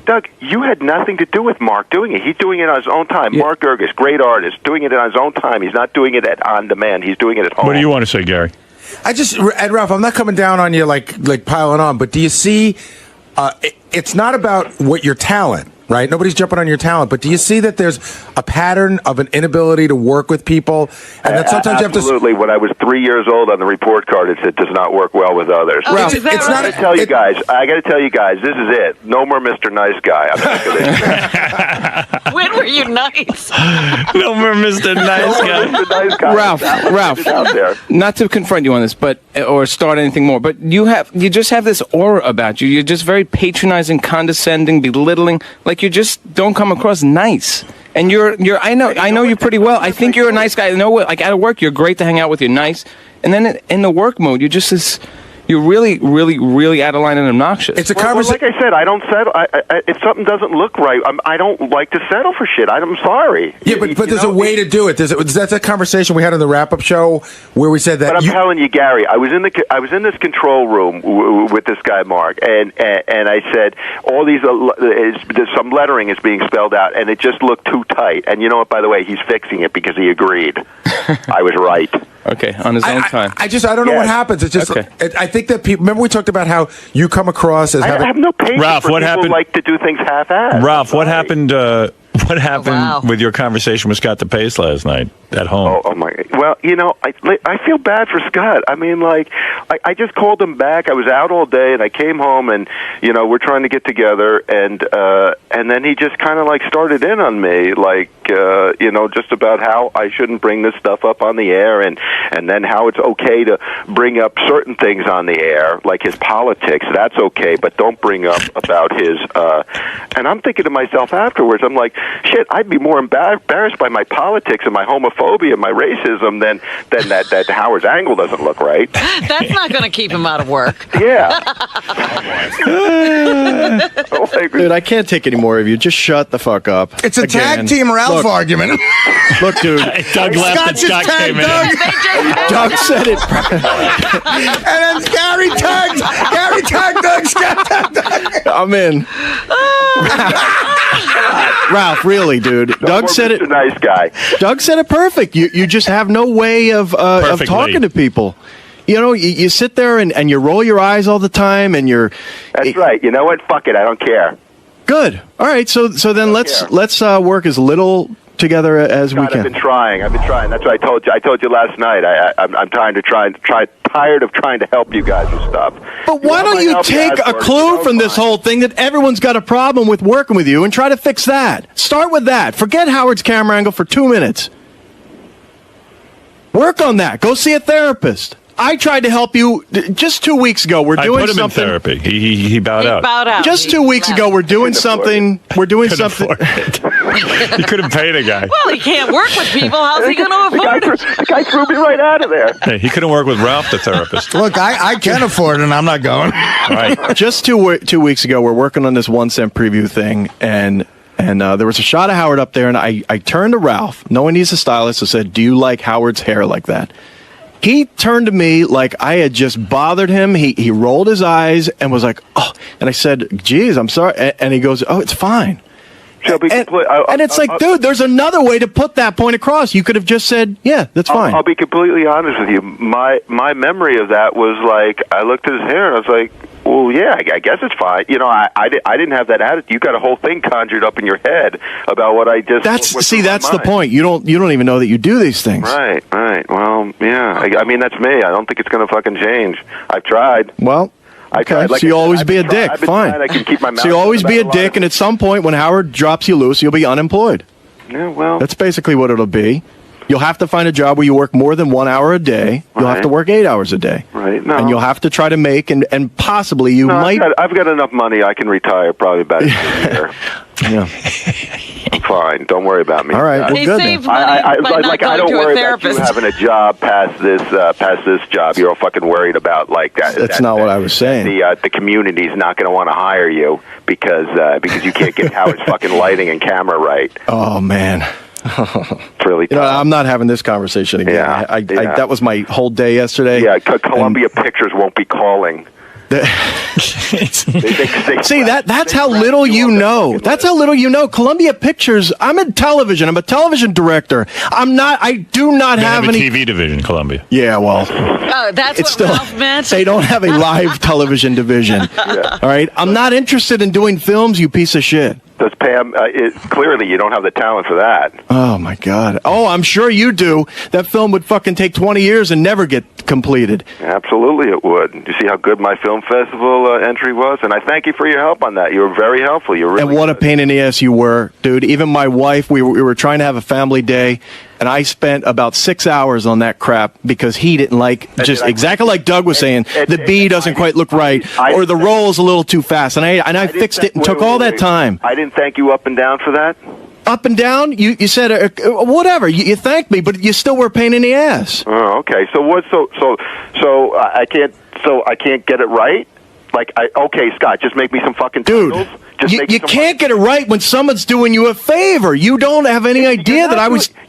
Doug, you had nothing to do with Mark doing it. He's doing it on his own time. Yeah. Mark Gerges, great artist, doing it on his own time. He's not doing it on demand. He's doing it at home. What do you want to say, Gary? Ed Ralph, I'm not coming down on you like piling on, but do you see? It's not about what your talent. right? Nobody's jumping on your talent. But do you see that there's a pattern of an inability to work with people, and that sometimes you have to? Absolutely. When I was 3 years old, on the report card it said does not work well with others. Oh, Ralph, is that it's right? not. I got to tell you guys, this is it. No more Mr. Nice Guy. I'm sick of this. When were you nice? No more Mr. Nice Guy. Mr. Nice Guy. Ralph, It's out there. not to confront you on this, but or start anything more, but you just have this aura about you. You're just very patronizing, condescending, belittling. Like you just don't come across nice. And I know you pretty well. I think you're a nice guy. I know, like at work, you're great to hang out with. You're nice, and then in the work mode, you're just this. You're really, really, really out of line and obnoxious. It's a Well, conversation. like I said, I don't settle. If something doesn't look right, I don't like to settle for shit. I'm sorry. Yeah, but there's a way to do it. That's a conversation we had on the wrap-up show where we said that. But I'm telling you, Gary, I was in this control room with this guy Mark, and I said all these there's some lettering is being spelled out, and it just looked too tight. And you know what? By the way, he's fixing it because he agreed. I was right. Okay, on his own time. I don't know what happens. It's just. Okay. I think that people. Remember we talked about how you come across as I having. have no patience Ralph, for what people happened? who like to do things half-assed. Ralph, what happened? What happened wow. with your conversation with Scott DePace last night at home? Oh my! Well, I feel bad for Scott. I mean, like, I just called him back. I was out all day, and I came home, and we're trying to get together, and then he just kind of like started in on me, like, just about how I shouldn't bring this stuff up on the air, and then how it's okay to bring up certain things on the air, like his politics. That's okay, but don't bring up about his. And I'm thinking to myself afterwards, I'm like, shit, I'd be more embarrassed by my politics and my homophobia and my racism than that Howard's angle doesn't look right. That's not going to keep him out of work. Yeah. Dude, I can't take any more of you. Just shut the fuck up. It's a Again. tag team Ralph argument. Look, dude. Doug left and Scott came in. Doug said it. And then Gary tagged Doug, Scott tagged Doug. I'm in. Ralph, really, dude. Doug said it. Nice guy. Doug said it perfect. You just have no way of talking to people. You sit there and you roll your eyes all the time, and you're. That's right. You know what? Fuck it. I don't care. Good. All right. So then let's work as little together as we can. I've been trying. That's what I told you. I told you last night. I'm tired of trying to help you guys with stuff. But why don't you take a clue from this whole thing that everyone's got a problem with working with you and try to fix that? Start with that. Forget Howard's camera angle for 2 minutes. Work on that. Go see a therapist. I tried to help you just 2 weeks ago. We're doing I put him something. in therapy. He bowed out. Bowed out. Just 2 weeks ago, we're doing something. We're doing something. He couldn't pay the guy. Well, he can't work with people. How's he going to afford it? The guy threw me right out of there. Hey, he couldn't work with Ralph, the therapist. Look, I can afford it, and I'm not going. Right. Just 2 weeks ago, we're working on this 1 cent preview thing, and there was a shot of Howard up there, and I turned to Ralph, knowing he's a stylist, and said, "Do you like Howard's hair like that?" He turned to me like I had just bothered him. He rolled his eyes and was like, "Oh," and I said, "Geez, I'm sorry," and he goes, "Oh, it's fine." And it's like, dude, there's another way to put that point across. You could have just said, "Yeah, that's fine." I'll be completely honest with you. My memory of that was like, I looked at his hair and I was like, well, yeah, I guess it's fine. I didn't have that attitude. You got a whole thing conjured up in your head about what I just. That's the point. You don't even know that you do these things. Right. Well, yeah. I mean, that's me. I don't think it's going to fucking change. I've tried. Well. Okay, so you'll always be a dick. Fine. I can keep my mouth so you'll always be a dick, and at some point when Howard drops you loose, you'll be unemployed. Yeah, well. That's basically what it'll be. You'll have to find a job where you work more than 1 hour a day. You'll have to work 8 hours a day. Right. No. And you'll have to try to make, and possibly you might. I've got enough money. I can retire probably about a year. Yeah. I'm fine. Don't worry about me. All right. Well, He good. saved money by not I going don't to a worry about you therapist. having a job past this job. You're all fucking worried about like that. That's not what I was saying. The community's not going to want to hire you because you can't get Howard's fucking lighting and camera right. Oh man. It's really tough. I'm not having this conversation again. Yeah, that was my whole day yesterday. Yeah, Columbia Pictures won't be calling. See, that's how little you know. That's how little you know. Columbia Pictures. I'm in television. I'm a television director. I do not have a any TV division, Columbia. Yeah, well. Oh, that's It's what still, Ralph meant? they don't have a live television division. Yeah. All right? I'm not interested in doing films, you piece of shit. Does Pam? Clearly, you don't have the talent for that. Oh my God! Oh, I'm sure you do. That film would fucking take 20 years and never get completed. Absolutely, it would. You see how good my film festival entry was, and I thank you for your help on that. You were very helpful. You were really and what a pain in the ass you were, dude. Even my wife, we were trying to have a family day, and I spent about 6 hours on that crap because he didn't like, just exactly like Doug was saying, the B doesn't quite look right, or the roll is a little too fast, and I fixed it and took all that time. I didn't thank you up and down for that. Up and down? You said whatever. You thanked me, but you still were a pain in the ass. Oh, okay. So what? So I can't. So I can't get it right. Like, okay, Scott, just make me some fucking titles. You can't get it right when someone's doing you a favor. You don't have any idea that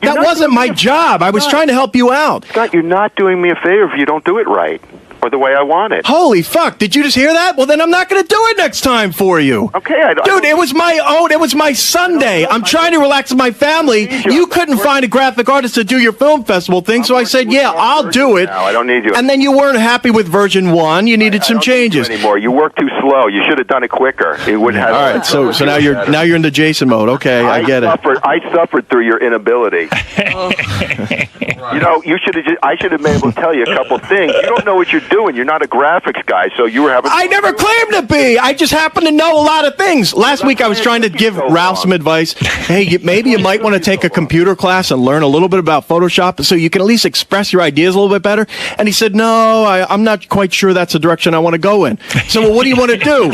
that wasn't my job. I was trying to help you out. Scott, you're not doing me a favor if you don't do it right. Or the way I want it. Holy fuck! Did you just hear that? Well, then I'm not going to do it next time for you. Okay, dude, it was my own. It was my Sunday. I'm trying to relax with my family. You couldn't find a graphic artist to do your film festival thing, so I said, "Yeah, I'll do it." No, I don't need you. And then you weren't happy with version 1. You needed some changes. Anymore. You work too slow. You should have done it quicker. It would have. All right, so now you're in the Jason mode. Okay, I get it. I suffered through your inability. You know, I should have been able to tell you a couple things. You don't know what you're doing. You're not a graphics guy, so you were having. I never claimed to be. I just happen to know a lot of things. Last week I was trying to give Ralph some advice. Hey, maybe you might want to take a computer class and learn a little bit about Photoshop so you can at least express your ideas a little bit better. And he said, no, I'm not quite sure that's the direction I want to go in. So, well, what do you want to do?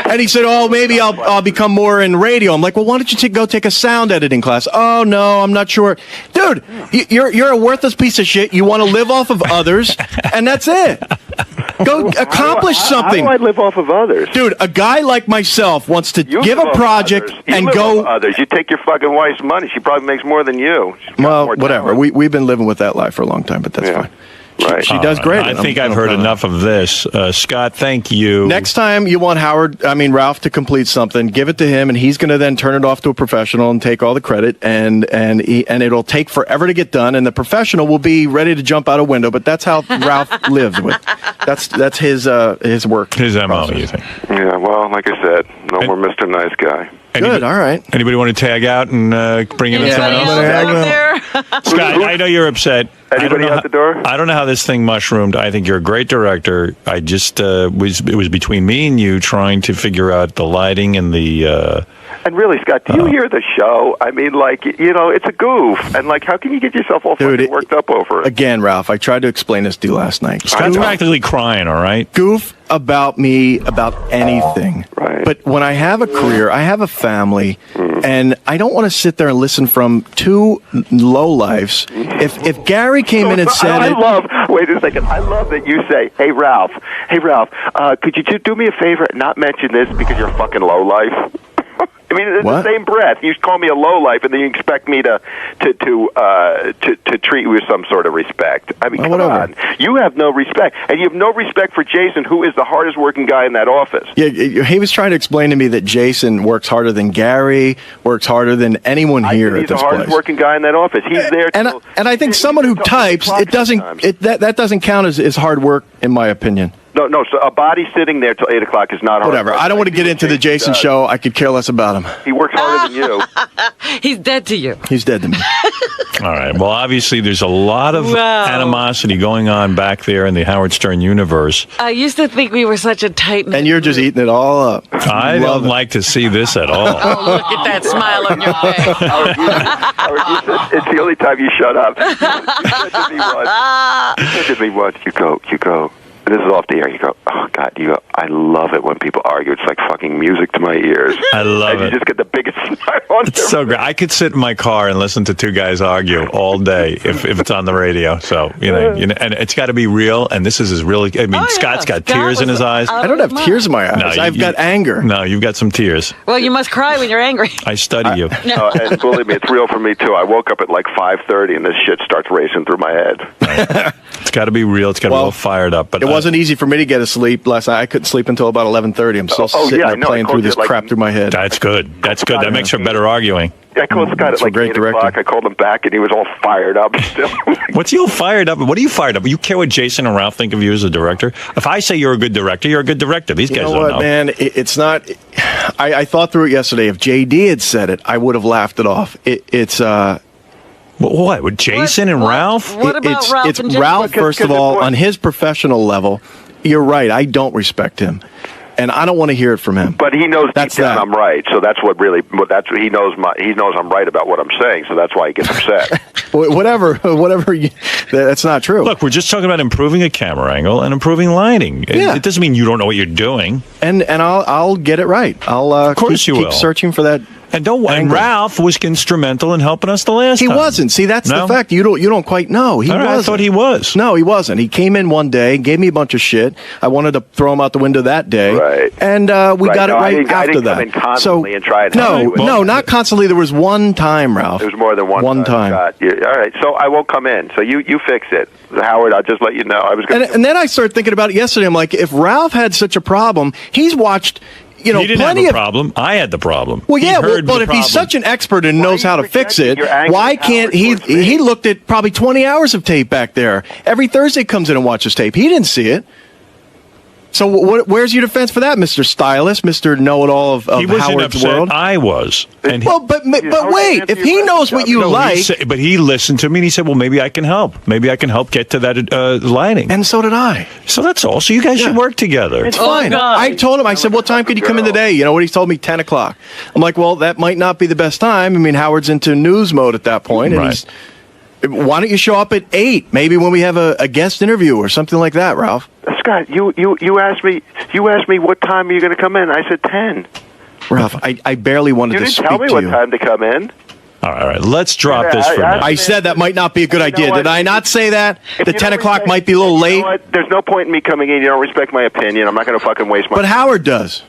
And he said, oh, maybe I'll become more in radio. I'm like, well, why don't you go take a sound editing class? Oh, no, I'm not sure. Dude, you're a worthless piece of shit. You want to live off of others, and that's it. Go accomplish something. How do I live off of others? Dude, a guy like myself wants to give a project and go. Others. You take your fucking wife's money. She probably makes more than you. Well, whatever. We've been living with that life for a long time, but that's fine. Right. She does great. I think I've heard enough of this. Scott, thank you. Next time you want Ralph to complete something, give it to him, and he's going to then turn it off to a professional and take all the credit, and it'll take forever to get done, and the professional will be ready to jump out a window. But that's how Ralph lives with. That's his work. His MO, you think? Yeah. Well, like I said, no more Mr. Nice Guy. Good, all right. Anybody want to tag out and bring in someone else? Scott, I know you're upset. Anybody out the door? I don't know how this thing mushroomed. I think you're a great director. I just it was between me and you trying to figure out the lighting and the. And really, Scott, do you hear the show? I mean, like, you know, it's a goof. And, like, how can you get yourself all fucking worked up over it? Again, Ralph, I tried to explain this to you last night. Scott's practically crying, all right? Goof about me, about anything. Right. But when I have a career, I have a family, and I don't want to sit there and listen from two lowlifes. If Gary came in and said wait a second, I love that you say, hey, Ralph, could you do me a favor and not mention this because you're a fucking lowlife? I mean, in the same breath, you call me a lowlife, and then you expect me to treat you with some sort of respect. I mean, come on. You have no respect, and you have no respect for Jason, who is the hardest working guy in that office. Yeah, he was trying to explain to me that Jason works harder than Gary, works harder than anyone here at this place. He's the hardest working guy in that office. He's there. And I think someone who types, that doesn't count as hard work, in my opinion. No. So a body sitting there till 8 o'clock is not hard. Whatever. I don't want to get into the Jason show. I could care less about him. He works harder than you. He's dead to you. He's dead to me. All right. Well, obviously, there's a lot of animosity going on back there in the Howard Stern universe. I used to think we were such a tight knit. And you're just eating it all up. I don't like to see this at all. Oh, look at that smile on your face. Howard, it's the only time you shut up. You said to me once, you go. And this is off the air. You go, oh, God, I love it when people argue. It's like fucking music to my ears. I love it. You just get the biggest smile on It's so great. I could sit in my car and listen to two guys argue all day if it's on the radio. So, you know, and it's got to be real. And this is really, I mean, Scott's got tears in his eyes. I don't have tears in my eyes. I've got anger. No, you've got some tears. Well, you must cry when you're angry. I study you. And believe me, it's real for me, too. I woke up at like 5:30 and this shit starts racing through my head. It's got to be real. It's got to be all fired up. But it wasn't easy for me to get to sleep last night. I couldn't sleep until about 11:30. I'm still sitting there playing through this crap through my head. That's good. That's good. That makes for better arguing. I called Scott at like 8 o'clock. I called him back, and he was all fired up still. What's he all fired up? What are you fired up? You care what Jason and Ralph think of you as a director? If I say you're a good director, you're a good director. These guys don't know. Man? It's not. I thought through it yesterday. If JD had said it, I would have laughed it off. It's. What? With Jason and Ralph? What about Ralph it's and Jason? Ralph, first of all, on his professional level, you're right. I don't respect him. And I don't want to hear it from him. But he knows deep down I'm right, so that's what really. He knows I'm right about what I'm saying, so that's why he gets upset. whatever. That's not true. Look, we're just talking about improving a camera angle and improving lighting. Yeah. It doesn't mean you don't know what you're doing. And I'll get it right. I'll of course keep searching for that. And Ralph was instrumental in helping us the last time. He wasn't. See, that's the fact. You don't quite know. He wasn't. I thought he was. No, he wasn't. He came in one day, gave me a bunch of shit. I wanted to throw him out the window that day. Right. And we got it right after I didn't that. come in constantly and try it. No, not constantly. There was one time, Ralph. There was more than one time. Scott. All right, so I won't come in. So you fix it. Howard, I'll just let you know. I was gonna and then I started thinking about it yesterday. I'm like, if Ralph had such a problem, he's watched... he didn't have a problem. I had the problem. Well, yeah, but if he's such an expert and knows how to fix it, why can't he? He looked at probably 20 hours of tape back there. Every Thursday comes in and watches tape. He didn't see it. So where's your defense for that, Mr. Stylist, Mr. Know-it-all of Howard's world? I was. And but wait, if he knows what you like... But he listened to me and he said, well, maybe I can help. Maybe I can help get to that lighting. And so did I. So that's all. So you guys should work together. It's fine. I told him, I said, what time could you come in today? You know what he told me? 10 o'clock. I'm like, well, that might not be the best time. I mean, Howard's into news mode at that point. And right. Why don't you show up at 8? Maybe when we have a guest interview or something like that, Ralph. Scott, you asked me what time are you going to come in? I said 10. Ralph, I barely wanted to speak to you. You didn't tell me what time to come in. All right. Let's drop this for a minute. I said that might not be a good idea. Did I not say that? The 10 o'clock might be a little late. You know what? There's no point in me coming in. You don't respect my opinion. I'm not going to fucking waste my... But Howard does.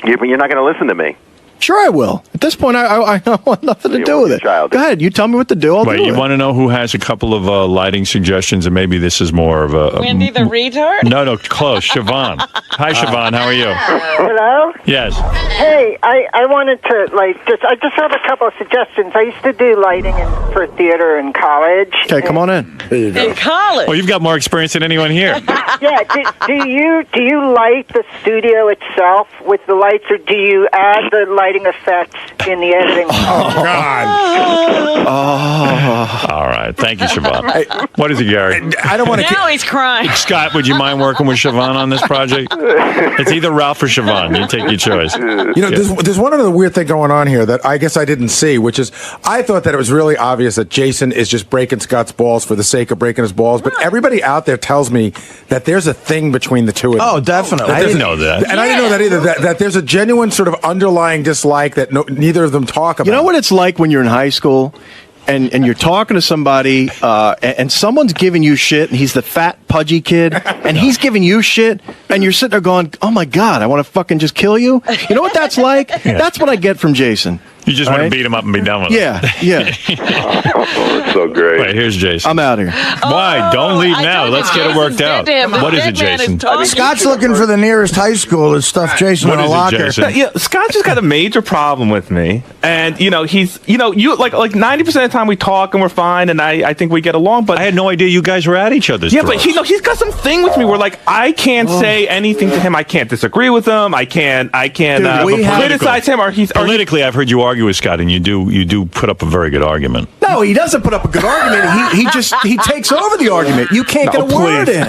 You're not going to listen to me. Sure, I will. At this point, I want nothing to do with it. Go ahead. You tell me what to do. I'll do it. You want to know who has a couple of lighting suggestions, and maybe this is more of a... Wendy the retard? No, close. Siobhan. Hi, Siobhan. How are you? Hello? Yes. Hey, I wanted to, I just have a couple of suggestions. I used to do lighting for theater in college. Okay, come on in. There you go. In college? Well, you've got more experience than anyone here. Yeah, do you light the studio itself with the lights, or do you add the lighting effects in the editing? Oh, God. All right. Thank you, Siobhan. What is it, Gary? I don't want to... Now he's crying. Scott, would you mind working with Siobhan on this project? It's either Ralph or Siobhan. You take your choice. You know, there's one other weird thing going on here that I guess I didn't see, which is I thought that it was really obvious that Jason is just breaking Scott's balls for the sake of breaking his balls, but everybody out there tells me that there's a thing between the two of them. Oh, definitely. I didn't know that. And I didn't know that either, that there's a genuine sort of underlying dislike that neither of them talk about. You know what it's like when you're in high school and you're talking to somebody and someone's giving you shit, and he's the fat, pudgy kid, and he's giving you shit, and you're sitting there going, oh, my God, I want to fucking just kill you? You know what that's like? Yeah. That's what I get from Jason. You just want to beat him up and be done with it. Yeah. Oh, it's so great. Wait, here's Jason. I'm out of here. Why? Don't leave now. Let's get it worked out. What is it, Jason? Scott's looking for the nearest high school to stuff Jason in a locker. Yeah, Scott just got a major problem with me, and he's you like 90% of the time we talk and we're fine, and I think we get along. But I had no idea you guys were at each other's. Yeah, but he's got some thing with me where I can't say anything to him. I can't disagree with him. I can't criticize him, or he's politically. I've heard you argue with Scott, and you do put up a very good argument. No, he doesn't put up a good argument. He takes over the argument. You can't get a word in.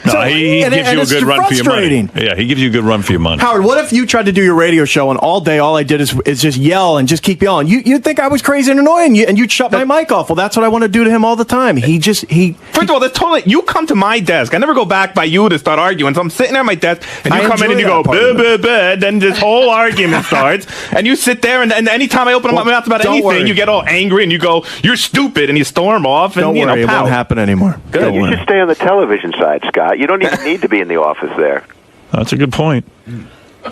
No, he gives you a good run for your money. Yeah, he gives you a good run for your money. Howard, what if you tried to do your radio show and all day all I did is just yell and just keep yelling? You'd think I was crazy and annoying, and you'd shut my mic off. Well, that's what I want to do to him all the time. First of all, that's totally. You come to my desk. I never go back by you to start arguing. So I'm sitting there at my desk, and you come in and you go, buh, buh, buh, then this whole argument starts, and you sit there, and anytime I open my mouth about anything, you get all angry and you go, you're stupid, and you storm off. And don't worry, it won't happen anymore. Good. You should stay on the television side, Scott. You don't even need to be in the office there. That's a good point.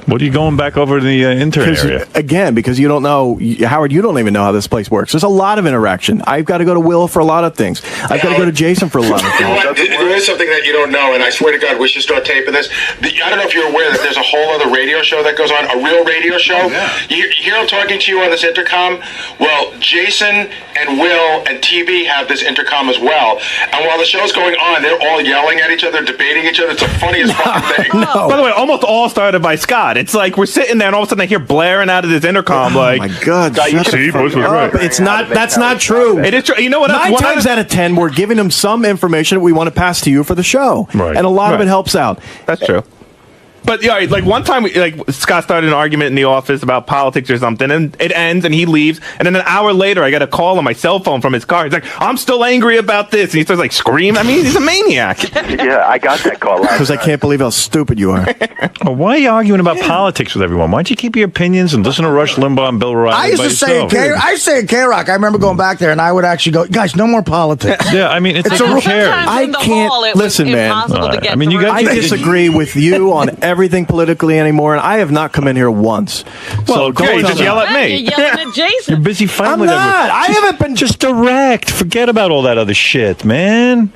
What are you going back over to the intern area? Again, because you don't know, Howard, you don't even know how this place works. There's a lot of interaction. I've got to go to Will for a lot of things. I've got to go to Jason for a lot of things. There is something that you don't know, and I swear to God, we should start taping this. I don't know if you're aware that there's a whole other radio show that goes on, a real radio show. You hear I'm talking to you on this intercom? Well, Jason and Will and TB have this intercom as well. And while the show's going on, they're all yelling at each other, debating each other. It's the funniest fucking thing. By the way, almost all started by Scott. It's like we're sitting there and all of a sudden I hear blaring out of this intercom like, oh my God, see, Bush was right. It's not. That's not true. It is true. You know what? 9 times out of 10, we're giving them some information that we want to pass to you for the show, Right. and a lot of it helps out. That's true. But yeah, like one time, Scott started an argument in the office about politics or something, and it ends, and he leaves, and then an hour later, I get a call on my cell phone from his car. He's like, "I'm still angry about this," and he starts like screaming. I mean, he's a maniac. Yeah, I got that call last Because I can't believe how stupid you are. Well, why are you arguing about politics with everyone? Why don't you keep your opinions and listen to Rush Limbaugh and Bill O'Reilly? I used to say at K-Rock, I remember going back there and I would actually go, guys, no more politics. Yeah, I mean, it's a who cares? I can't listen, man. I mean, you got. I disagree with you on everything politically anymore, and I have not come in here once. Well, so you just yell at me. You're yelling at Jason. You're busy fighting I'm with not. everyone. I haven't been just direct. Forget about all that other shit, man.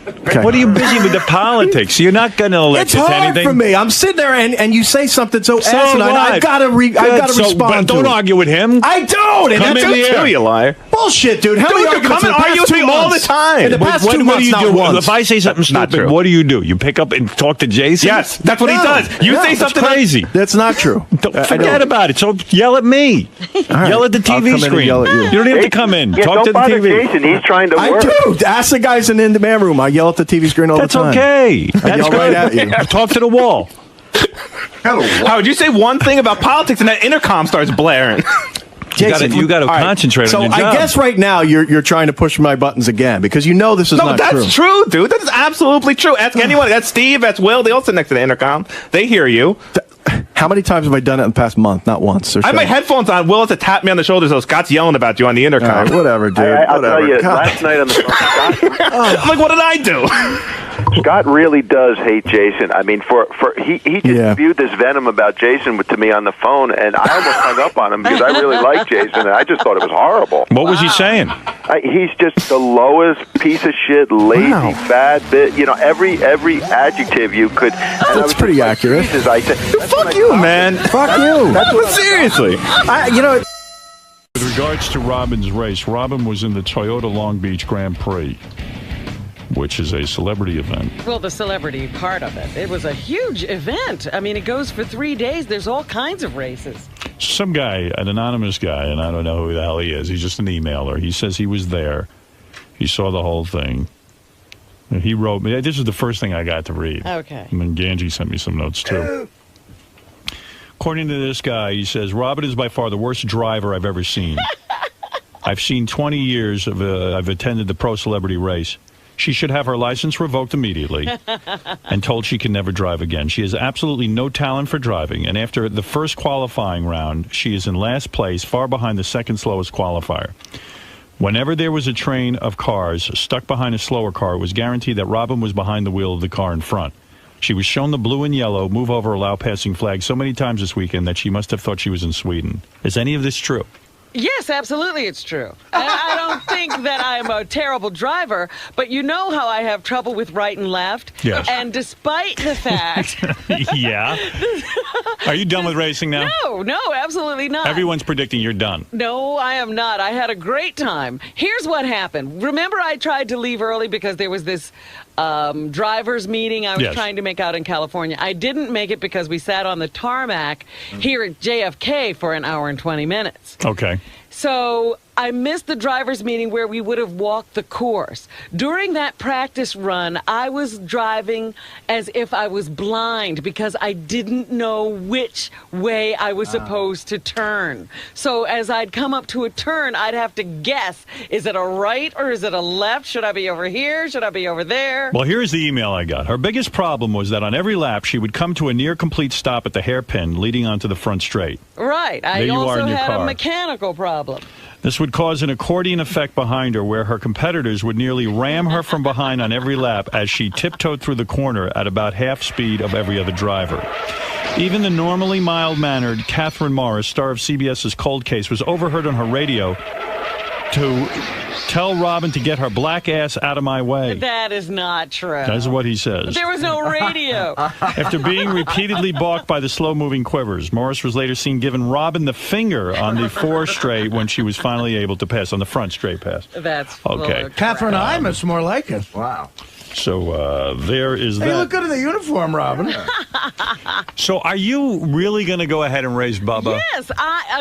Okay. What are you busy with the politics? You're not going to elect It's to hard anything. for me. I'm sitting there and you say something so So asinine. what? I've got to respond. But don't to it. argue with him. I don't. And Come that's in the air. You liar. Bullshit, dude. How Dude, many you arguments come and in the argue past with me 2 all the months? time. In the past 2 What do months, you not do? once. If I say something Not stupid, true. what do? You pick up and talk to Jason? Yes, that's what he No. does. You No, say that's something crazy. That's not true. Forget about it. So yell at me. Yell at the I'll TV come in and screen. yell at you. You don't even have to come in. Yeah, Talk don't to the bother TV. Jason. He's trying to I work. do. Ask the guys in the man room. I yell at the TV screen all That's the time. okay. I That's yell right at you. Talk to the wall. Howard, you say one thing about politics and that intercom starts blaring. Jason, You got to all right. concentrate so on your job. I guess right now you're trying to push my buttons again because you know this is No, not that's true, dude. That is absolutely true. Ask anyone. That's Steve. That's Will. They all sit next to the intercom. They hear you. How many times have I done it in the past month? Not once. I have my headphones on. Will has to tap me on the shoulder so Scott's yelling about you on the intercom. All right, whatever, dude. I'll whatever. tell you, God. last night on the phone, Scott, I'm like, what did I do? Scott really does hate Jason. I mean, he just spewed this venom about Jason to me on the phone, and I almost hung up on him because I really like Jason, and I just thought it was horrible. What was he saying? He's just the lowest piece of shit, lazy, bad bit. You know, every adjective you could. That's pretty accurate. Jesus, I said, Fuck you, man. Fuck you. That's what, seriously. With regards to Robin's race, Robin was in the Toyota Long Beach Grand Prix, which is a celebrity event. Well, the celebrity part of it. It was a huge event. I mean, it goes for 3 days. There's all kinds of races. Some guy, an anonymous guy, and I don't know who the hell he is. He's just an emailer. He says he was there. He saw the whole thing. And he wrote me. This is the first thing I got to read. Okay. And then Ganji sent me some notes, too. According to this guy, he says, Robin is by far the worst driver I've ever seen. I've seen 20 years of I've attended the pro celebrity race. She should have her license revoked immediately and told she can never drive again. She has absolutely no talent for driving, and after the first qualifying round, she is in last place, far behind the second slowest qualifier. Whenever there was a train of cars stuck behind a slower car, it was guaranteed that Robin was behind the wheel of the car in front. She was shown the blue and yellow move over allow passing flag so many times this weekend that she must have thought she was in Sweden. Is any of this true? Yes, absolutely, it's true. I don't think that I'm a terrible driver, but you know how I have trouble with right and left. Yes. And despite the fact... Yeah. Are you done with racing now? No, absolutely not. Everyone's predicting you're done. No, I am not. I had a great time. Here's what happened. Remember I tried to leave early because there was this driver's meeting I was trying to make out in California. I didn't make it because we sat on the tarmac here at JFK for an hour and 20 minutes. Okay. So I missed the driver's meeting where we would have walked the course. During that practice run, I was driving as if I was blind because I didn't know which way I was supposed to turn. So as I'd come up to a turn, I'd have to guess, is it a right or is it a left? Should I be over here? Should I be over there? Well, here's the email I got. Her biggest problem was that on every lap, she would come to a near-complete stop at the hairpin leading onto the front straight. Right. There I you are also in your had car. a mechanical problem. This would cause an accordion effect behind her where her competitors would nearly ram her from behind on every lap as she tiptoed through the corner at about half speed of every other driver. Even the normally mild-mannered Catherine Morris, star of CBS's Cold Case, was overheard on her radio to tell Robin to get her black ass out of my way. That is not true. That's what he says. There was no radio. After being repeatedly balked by the slow-moving quivers, Morris was later seen giving Robin the finger on the 4 straight when she was finally able to pass, on the front straight pass. That's okay. Catherine Imus, more like it. Wow. So there is Hey, that. you look good in the uniform, Robin. So are you really going to go ahead and race Bubba? Yes,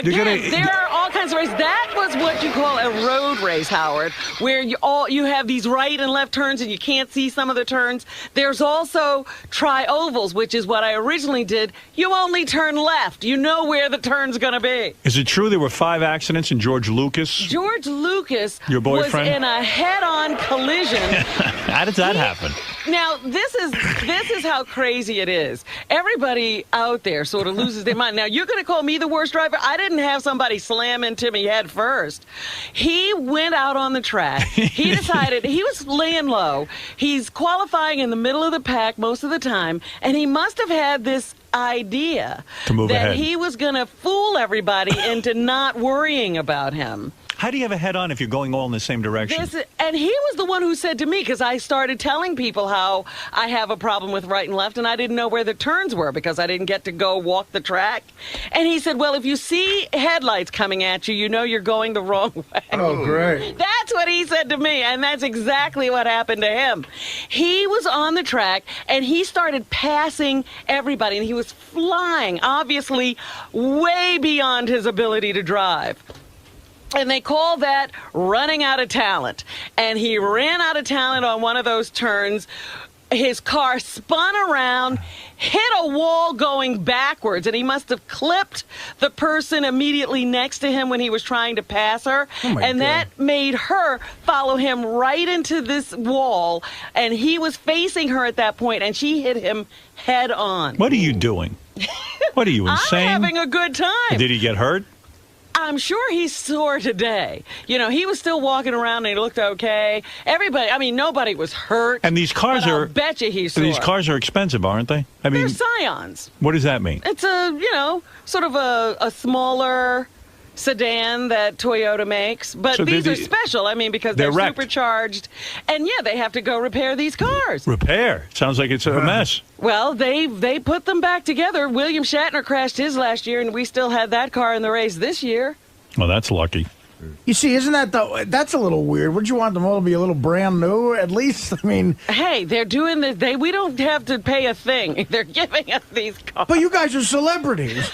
You're there are all kinds of races. That was what you call a road race, Howard, where you have these right and left turns and you can't see some of the turns. There's also tri-ovals, which is what I originally did. You only turn left. You know where the turn's going to be. Is it true there were 5 accidents in George Lucas? George Lucas Your boyfriend? was in a head-on collision. How did that happen? Now, this is how crazy it is. Everybody out there sort of loses their mind. Now, you're going to call me the worst driver? I didn't have somebody slam into me head first. He went out on the track. He decided he was laying low. He's qualifying in the middle of the pack most of the time, and he must have had this idea to move that ahead. He was going to fool everybody into not worrying about him. How do you have a head-on if you're going all in the same direction? And he was the one who said to me, because I started telling people how I have a problem with right and left, and I didn't know where the turns were because I didn't get to go walk the track. And he said, well, if you see headlights coming at you, you know you're going the wrong way. Oh, great. That's what he said to me, and that's exactly what happened to him. He was on the track, and he started passing everybody, and he was flying, obviously way beyond his ability to drive. And they call that running out of talent. And he ran out of talent on one of those turns. His car spun around, hit a wall going backwards, and he must have clipped the person immediately next to him when he was trying to pass her. And that made her follow him right into this wall. And he was facing her at that point, and she hit him head on. What are you doing? What are you, insane? I'm having a good time. Did he get hurt? I'm sure he's sore today. You know, he was still walking around and he looked okay. Everybody, I mean, nobody was hurt. And these cars but are. I'll bet you he's sore. These cars are expensive, aren't they? I mean, they're Scions. What does that mean? It's sort of a smaller sedan that Toyota makes, but So these they're are special. I mean, because they're they're wrecked. supercharged, and yeah, they have to go repair these cars. Repair? Sounds like it's a mess. Well, they put them back together. William Shatner crashed his last year, and we still had that car in the race this year. Well, that's lucky. You see, isn't that that's a little weird? Wouldn't you want them all to be a little brand new, at least? I mean... Hey, they're doing this. We don't have to pay a thing. They're giving us these cars. But you guys are celebrities.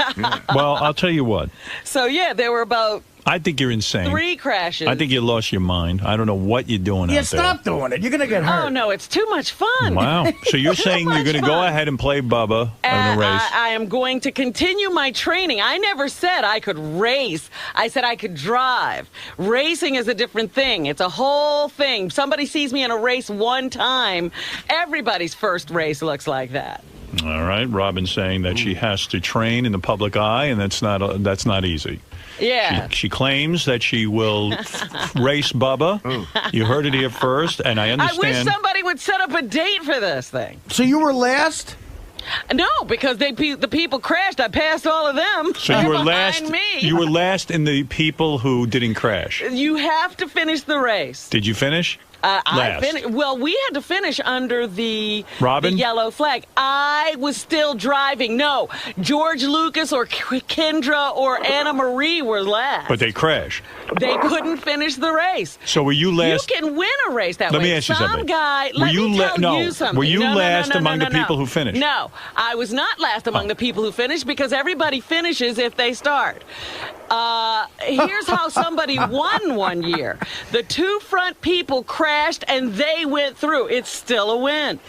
Well, I'll tell you what. So, yeah, there were about... I think you're insane. 3 crashes. I think you lost your mind. I don't know what you're doing Yeah, out there. stop doing it. You're going to get hurt. Oh, no, it's too much fun. Wow. So you're saying you're going to go ahead and play Bubba in a race? I am going to continue my training. I never said I could race. I said I could drive. Racing is a different thing. It's a whole thing. Somebody sees me in a race one time, everybody's first race looks like that. All right. Robin's saying that she has to train in the public eye, and that's not easy. Yeah. She claims that she will race Bubba. You heard it here first, and I understand. I wish somebody would set up a date for this thing. So you were last? No, because the people crashed. I passed all of them. So you were behind last. Me. You were last in the people who didn't crash. You have to finish the race. Did you finish? Last. Well, we had to finish under the Robin? yellow flag. I was still driving. No, George Lucas or Kendra or Anna Marie were last. But they crashed. They couldn't finish the race. So were you last? You can win a race that Let way. me ask you Some something. guy, Were let you me tell no. you something. Were you No, last no, among the no. people who finished? No, I was not last among the people who finished because everybody finishes if they start. Here's how somebody won one year. The 2 front people crashed and they went through. It's still a win.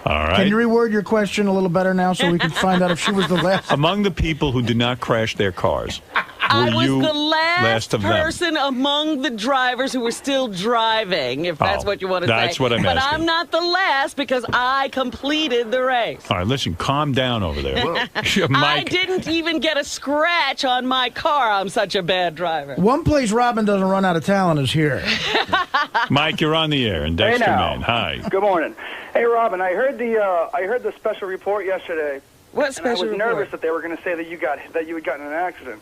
All right. Can you reword your question a little better now so we can find out if she was the last? Among the people who did not crash their cars, I were was you the last of them? person among the drivers who were still driving, if that's what you want to say. That's what I'm But asking. I'm not the last because I completed the race. All right, listen, calm down over there. I Mike, didn't even get a scratch on my car. I'm such a bad driver. One place Robin doesn't run out of talent is here. Mike, you're on the air, and Dexter now. Man. Hi. Good morning. Hey, Robin, I heard the special report yesterday, What And I special was report? nervous that they were going to say that you had gotten in an accident.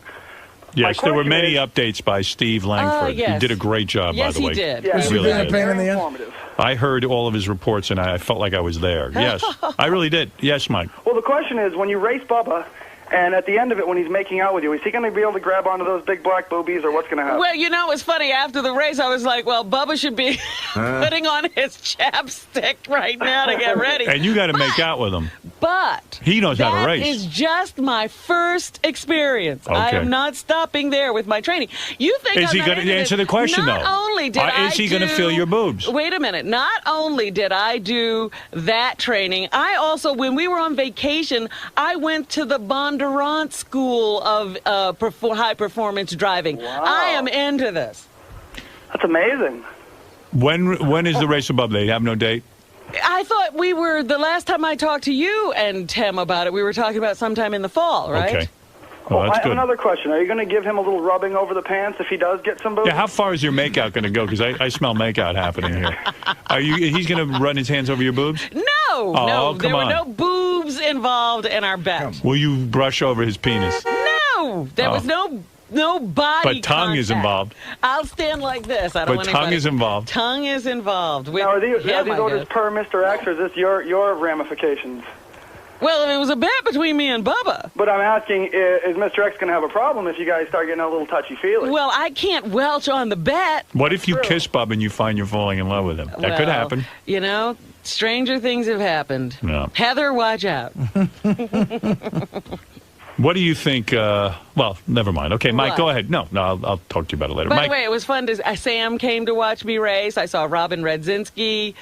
Yes, there were question many is- updates by Steve Langford. yes. He did a great job, Yes, by the he way. did. Yeah, He it really was did. very informative. I heard all of his reports, and I felt like I was there. Yes, I really did. Yes, Mike. Well, the question is, when you race Bubba, and at the end of it, when he's making out with you, is he going to be able to grab onto those big black boobies, or what's going to happen? Well, you know, it's funny. After the race, I was like, well, Bubba should be putting on his chapstick right now to get ready. And you got to make out with him. But He knows how to race. That is just my first experience. I Okay. am not stopping there with my training. You think Is I'm he not going into to answer the this. question, Not though? only did I Is he going to do- feel your boobs? Wait a minute. Not only did I do that training, I also, when we were on vacation, I went to the Bondurant School of high performance driving. Wow. I am into this. That's amazing. When is the race above? They have no date? I thought we were, the last time I talked to you and Tim about it, we were talking about sometime in the fall, right? Okay. Oh, I that's have good. another question. Are you going to give him a little rubbing over the pants if he does get some boobs? Yeah, how far is your makeout going to go? Because I smell makeout happening here. He's going to run his hands over your boobs? No, Oh, there come were on. no boobs involved in our bet. Will you brush over his penis? No, there was no body But tongue is contact. involved. I'll stand like this. I don't But want tongue anybody- is involved. Tongue is involved. With Now, are these him, I orders guess. per Mr. X, or is this your ramifications? Well, it was a bet between me and Bubba. But I'm asking, is Mr. X going to have a problem if you guys start getting a little touchy-feely? Well, I can't welch on the bet. What if you kiss Bub and you find you're falling in love with him? That could Well, happen. You know, stranger things have happened. No. Heather, watch out. What do you think? Well, never mind. Okay, Mike, What? go ahead. No, I'll talk to you about it later. By Mike, the way, it was fun. Sam came to watch me race. I saw Robin Redzinski.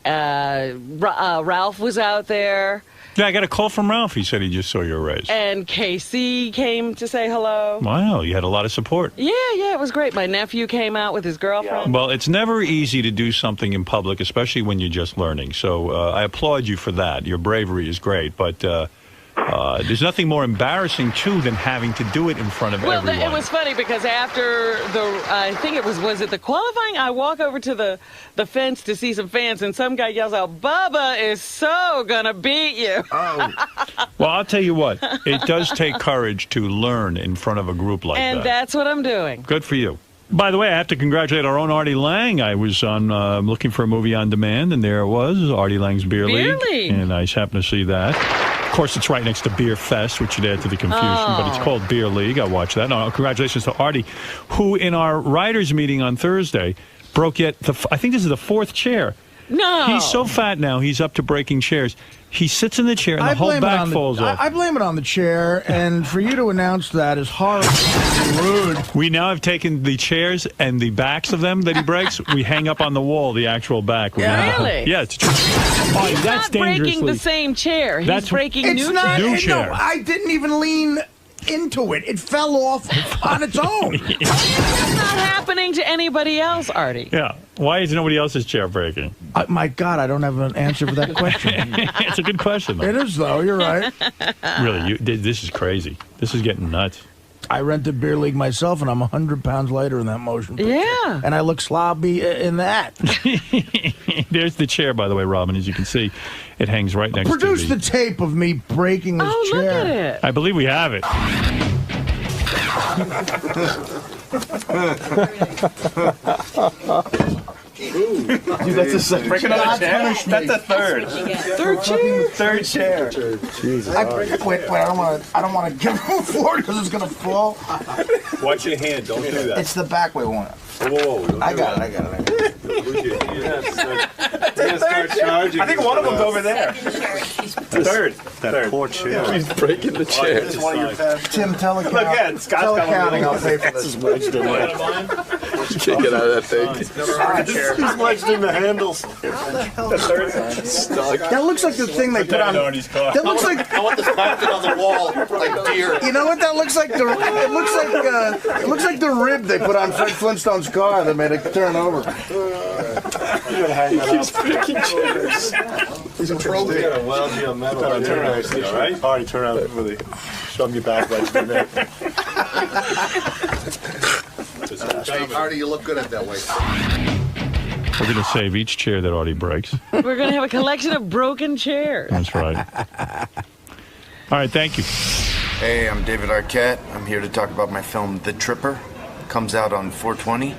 Ralph was out there. yeah, I got a call from Ralph. He said he just saw your race. And KC came to say hello. Wow, you had a lot of support. Yeah, it was great. My nephew came out with his girlfriend. Well, it's never easy to do something in public, especially when you're just learning. So I applaud you for that. Your bravery is great, but there's nothing more embarrassing, too, than having to do it in front of Well, everyone. it was funny because after I think it was it the qualifying? I walk over to the fence to see some fans, and some guy yells out, "Bubba is so gonna beat you." Well, I'll tell you what. It does take courage to learn in front of a group like And that. that's what I'm doing. Good for you. By the way, I have to congratulate our own Artie Lang. I was on looking for a movie on demand, and there it was, Artie Lang's Beer Beer League. And I just happened to see that. Of course, it's right next to Beer Fest, which should add to the confusion, but it's called Beer League. I watched that. No, congratulations to Artie, who in our writers' meeting on Thursday broke I think this is the fourth chair. No. He's so fat now, he's up to breaking chairs. He sits in the chair, and the whole back falls off. I blame it on the chair, and for you to announce that is horrible, rude. We now have taken the chairs and the backs of them that he breaks. We hang up on the wall the actual back. Really? Yeah, it's true. Artie, He's that's not breaking dangerously. the same chair. He's That's- breaking It's new not. New No, chair. I didn't even lean into it. It fell off on its own. It's not happening to anybody else, Artie. Yeah. Why is nobody else's chair breaking? My God, I don't have an answer for that question. It's a good question, though. It is, though. You're right. Really, this is crazy. This is getting nuts. I rented Beer League myself, and I'm 100 pounds lighter in that motion picture. Yeah. And I look sloppy in that. There's the chair, by the way, Robin. As you can see, it hangs right next Produce to the tape of me breaking this Oh, chair. look at it. I believe we have it. Dude, that's a second. Break another chair? That's a third. Third chair. Jesus. Wait, I don't want to give him the floor because it's gonna fall. Watch your hand. Don't do that. It's the back way one. Whoa. I got it. I think one of them's over there. Third. That poor chair. He's breaking the chair. This is one of your past. Tim, tell Look at Scott's got accounting. one I'll of those. pay for this. Can't get out of that thing. He's wedged in the handles. That looks like the thing they put on. That looks like. I want this mounted on the wall like deer. You know what that looks like? It looks like the rib they put on Fred Flintstone's car that made it turn over. He's breaking chairs. He's a trophy. You gotta weld you a metal. Turn around, all right? All right, turn around. Really. Show him your back wedged in there. Artie, you look good at that way. We're going to save each chair that Artie breaks. We're going to have a collection of broken chairs. That's right. All right, thank you. Hey, I'm David Arquette. I'm here to talk about my film, The Tripper. Comes out on 4/20.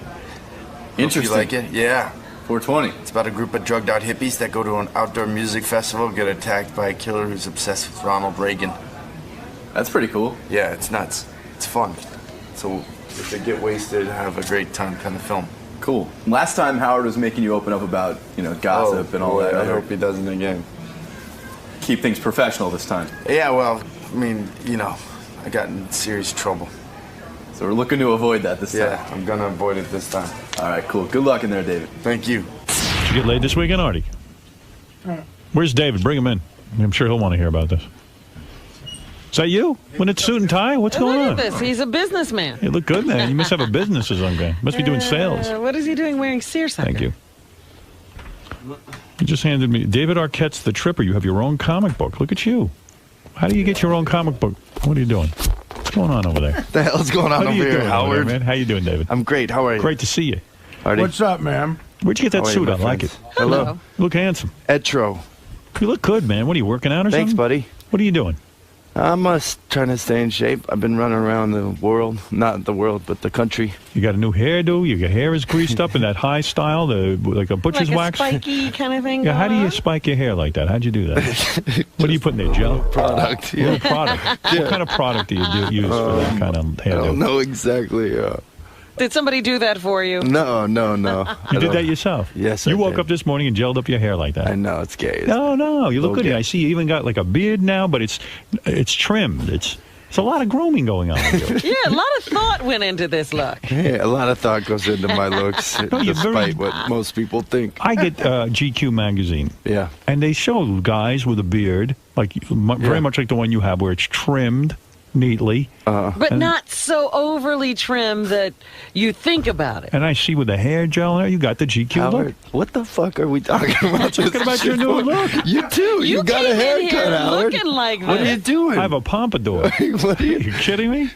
Interesting. You like it? Yeah. 4/20. It's about a group of drugged out hippies that go to an outdoor music festival, get attacked by a killer who's obsessed with Ronald Reagan. That's pretty cool. Yeah, it's nuts. It's fun. So if they get wasted, have a great time kind of film. Cool. Last time Howard was making you open up about, gossip and all that. I hope he doesn't again. Keep things professional this time. Yeah, well, I mean, I got in serious trouble. So we're looking to avoid that this time. Yeah, I'm gonna avoid it this time. All right, cool. Good luck in there, David. Thank you. Did you get laid this weekend, Artie? Where's David? Bring him in. I'm sure he'll want to hear about this. Is that you? When it's suit and tie? What's going on? Look at this. He's a businessman. You look good, man. You must have a business or something. Must be doing sales. What is he doing wearing seersucker? Thank you. You just handed me David Arquette's The Tripper. You have your own comic book. Look at you. How do you get your own comic book? What are you doing? What's going on over there? What the hell's going on What are over you here, doing over Howard? there, man? How you doing, David? I'm great. How are you? Great to see you. Artie? What's up, man? Where'd you get that How are you, suit? my I like it. friends? Hello. You look handsome. Etro. You look good, man. What are you working out or Thanks, something? buddy. What are you doing? I'm trying to stay in shape. I've been running around the world. Not the world, but the country. You got a new hairdo. Your hair is greased up in that high style, like a butcher's Like a wax. spiky kind of thing. Yeah, how do going you on? spike your hair like that? How'd you do that? What do you put in there, gel? Product. Yeah. Product. What kind of product do you use for that kind of hairdo? I don't know exactly. Did somebody do that for you? No. You did that yourself? Yes, You I woke did. up this morning and gelled up your hair like that. I know, it's gay. No, you look Little good. gay. I see you even got like a beard now, but it's trimmed. It's a lot of grooming going on with you. Yeah, a lot of thought went into this look. Yeah, a lot of thought goes into my looks, No, you're despite very- what most people think. I get GQ magazine. Yeah. And they show guys with a beard, like very much like the one you have, where it's trimmed neatly. But not so overly trim that you think about it. And I see with the hair gel in there, you got the GQ Howard, look. what the fuck are we talking about? Talking about your new look. You too. You got a came in here haircut, Howard. looking like What are you this. doing? I have a pompadour. What are Are you? you kidding me?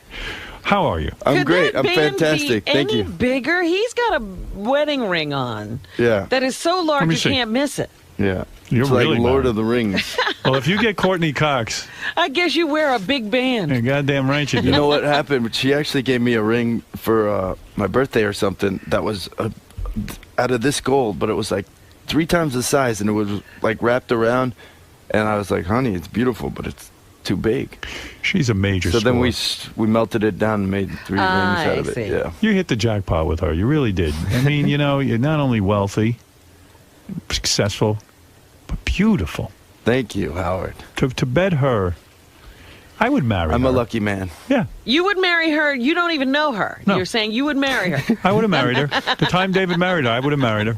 How are you? I'm Could great. that I'm band fantastic. be Thank any you. bigger? He's got a wedding ring on Yeah. that is so large me you see. can't miss it. Yeah. You're It's like really Lord married. of the Rings. Well, if you get Courtney Cox, I guess you wear a big band. you're goddamn right you do. You know what happened? She actually gave me a ring for my birthday or something that was out of this gold, but it was like 3 times the size, and it was like wrapped around. And I was like, honey, it's beautiful, but it's too big. She's a major So then score. we melted it down and made 3 rings out of it. see. Yeah. You hit the jackpot with her. You really did. I mean, you're not only wealthy, successful, but beautiful. Thank you, Howard. To bed her, I would marry her. I'm a lucky man. Yeah, You would marry her. You don't even know her. No. You're saying you would marry her. I would have married her. The time David married her, I would have married her.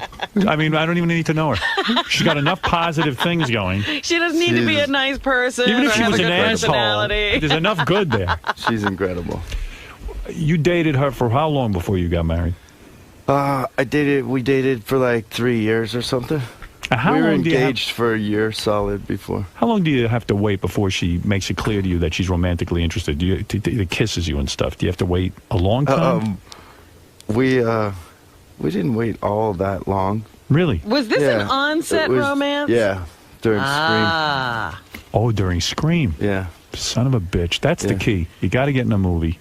I mean, I don't even need to know her. She's got enough positive things going. She doesn't need to be a nice person Even or if she have was a an good asshole, personality. there's enough good there. She's incredible. You dated her for how long before you got married? We dated for like 3 years or something. How we were long do you have- engaged for a year solid before. How long do you have to wait before she makes it clear to you that she's romantically interested? Do you kisses you and stuff? Do you have to wait a long time? We didn't wait all that long. Really? Was this an on-set It was- romance? Yeah, during Ah. Oh, during Scream. Yeah. Son of a bitch. That's the Yeah. key. You got to get in a movie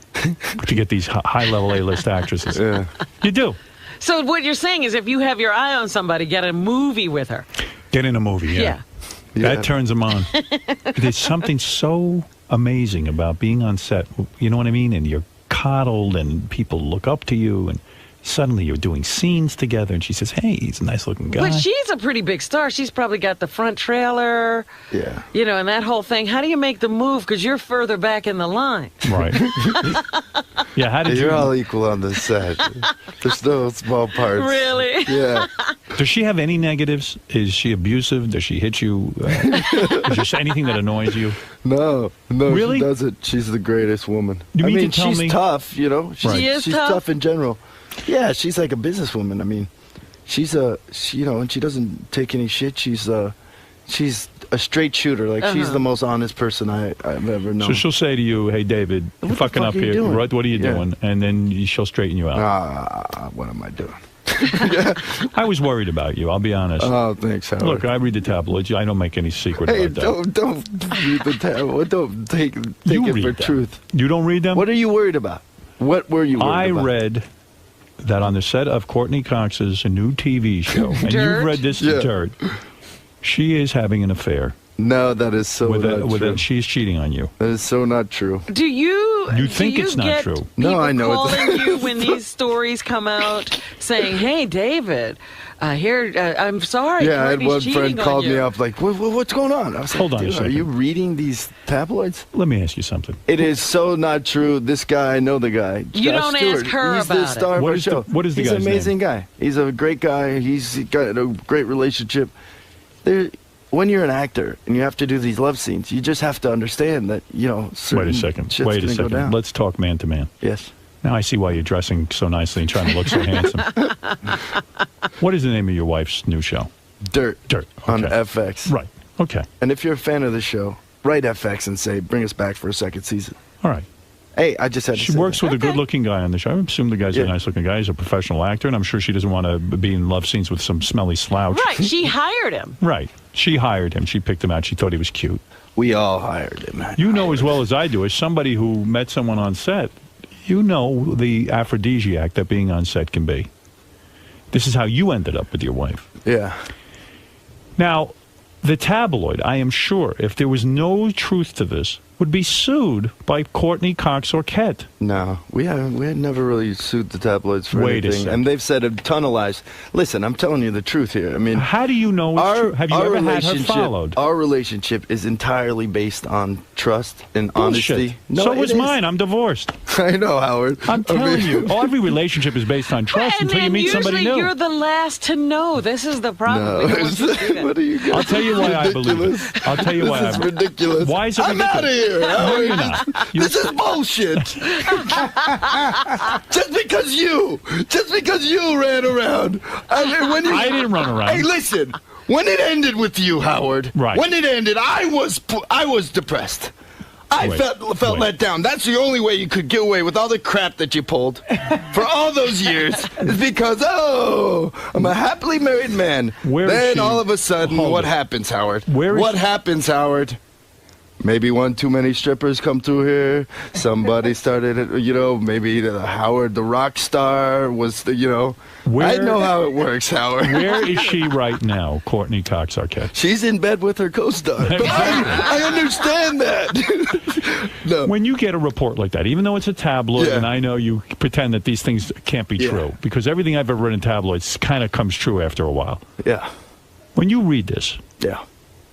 to get these high-level A-list actresses. Yeah. You do. So what you're saying is if you have your eye on somebody, get a movie with her. Get in a movie, yeah. Yeah. That turns them on. There's something so amazing about being on set. You know what I mean? And you're coddled and people look up to you and suddenly you're doing scenes together and she says, hey, he's a nice-looking guy. But she's a pretty big star. She's probably got the front trailer, Yeah. and that whole thing. How do you make the move? Because you're further back in the line. Right. Yeah, how did You're you... all equal on this set. There's no small parts. Really? Yeah. Does she have any negatives? Is she abusive? Does she hit you? Is there anything that annoys you? No, Really? she doesn't. She's the greatest woman. You mean I mean, to tell she's me- tough, She's, Right. She is she's tough? tough in general. Yeah, she's like a businesswoman. I mean, she's and she doesn't take any shit. She's a straight shooter. Like, she's the most honest person I've ever known. So she'll say to you, hey, David, you're What the fucking fuck up are you here. doing? What are you Yeah. doing? And then she'll straighten you out. What am I doing? I was worried about you. I'll be honest. Oh, thanks, Howard. Look, I read the tabloids. I don't make any secret Hey, about that. don't read the tabloid. Don't take it You for read them. truth. You don't read them? What are you worried about? What were you worried I about? read that on the set of Courtney Cox's new TV show, and Dirt? you've read this Dirt, she is having an affair. No, that is so not true. She's cheating on you. That is so not true. Do you? You think do you it's not get true. No, I know calling it's you when these stories come out, saying, "Hey, David, I'm sorry." Yeah, I had Courtney's one cheating friend on called me you." up like, what's going on? I was like, Hold on a "Dude, second. Are you reading these tabloids? Let me ask you something. It is so not true. This guy, I know the guy. You Josh don't Stewart. ask her He's the about star it. of What our is the- show. what is the He's guy's an amazing guy. He's a great guy. He's got a great relationship. When you're an actor and you have to do these love scenes, you just have to understand that, Wait a second. shit's Wait a gonna go second. down. Let's talk man to man. Yes. Now I see why you're dressing so nicely and trying to look so handsome. What is the name of your wife's new show? Dirt. Dirt. On Okay. FX. Right. Okay. And if you're a fan of the show, write FX and say, bring us back for a second season. All right. Hey, I just had to She say works that. with a good-looking guy on the show. I assume the guy's a Yeah. nice-looking guy. He's a professional actor, and I'm sure she doesn't want to be in love scenes with some smelly slouch. Right, she hired him. Right. She hired him. She picked him out. She thought he was cute. We all hired him. You know as well as I do, as somebody who met someone on set, you know the aphrodisiac that being on set can be. This is how you ended up with your wife. Yeah. Now, the tabloid, I am sure, if there was no truth to this, would be sued by Courtney Cox Arquette. No, we had never really sued the tabloids for Wait a anything, second. and they've said a ton of lies. Listen, I'm telling you the truth here. I mean, How do you know it's true? Have you our ever had her relationship- followed? Our relationship is entirely based on trust and Bullshit. honesty. No, so it was is. mine. I'm divorced. I know, Howard. I'm telling mean- you, every relationship is based on trust And until you then meet somebody usually new. you're the last to know. This is the problem. No. We don't want you to do that. What are you I'll tell you why I believe it. I'll tell you why This is I ridiculous. Why is it I'm ridiculous? out of here. No, Howard. you're not. This is bullshit. just because you ran around. I mean, when you, I didn't run around. Hey, listen. When it ended with you, Howard. Right. When it ended, I was depressed. I Wait, felt let down. That's the only way you could get away with all the crap that you pulled for all those years. Is because I'm a happily married man. Where is then she? all of a sudden, Hold what it. happens, Howard? Where is what she? happens, Howard? Maybe one too many strippers come through here. Somebody started it, maybe Howard, the rock star, was the, I know how it works, Howard. Where is she right now, Courtney Cox Arquette? She's in bed with her co-star. But I understand that. No. When you get a report like that, even though it's a tabloid, Yeah. and I know you pretend that these things can't be Yeah. true, because everything I've ever read in tabloids kind of comes true after a while. Yeah. When you read this, Yeah.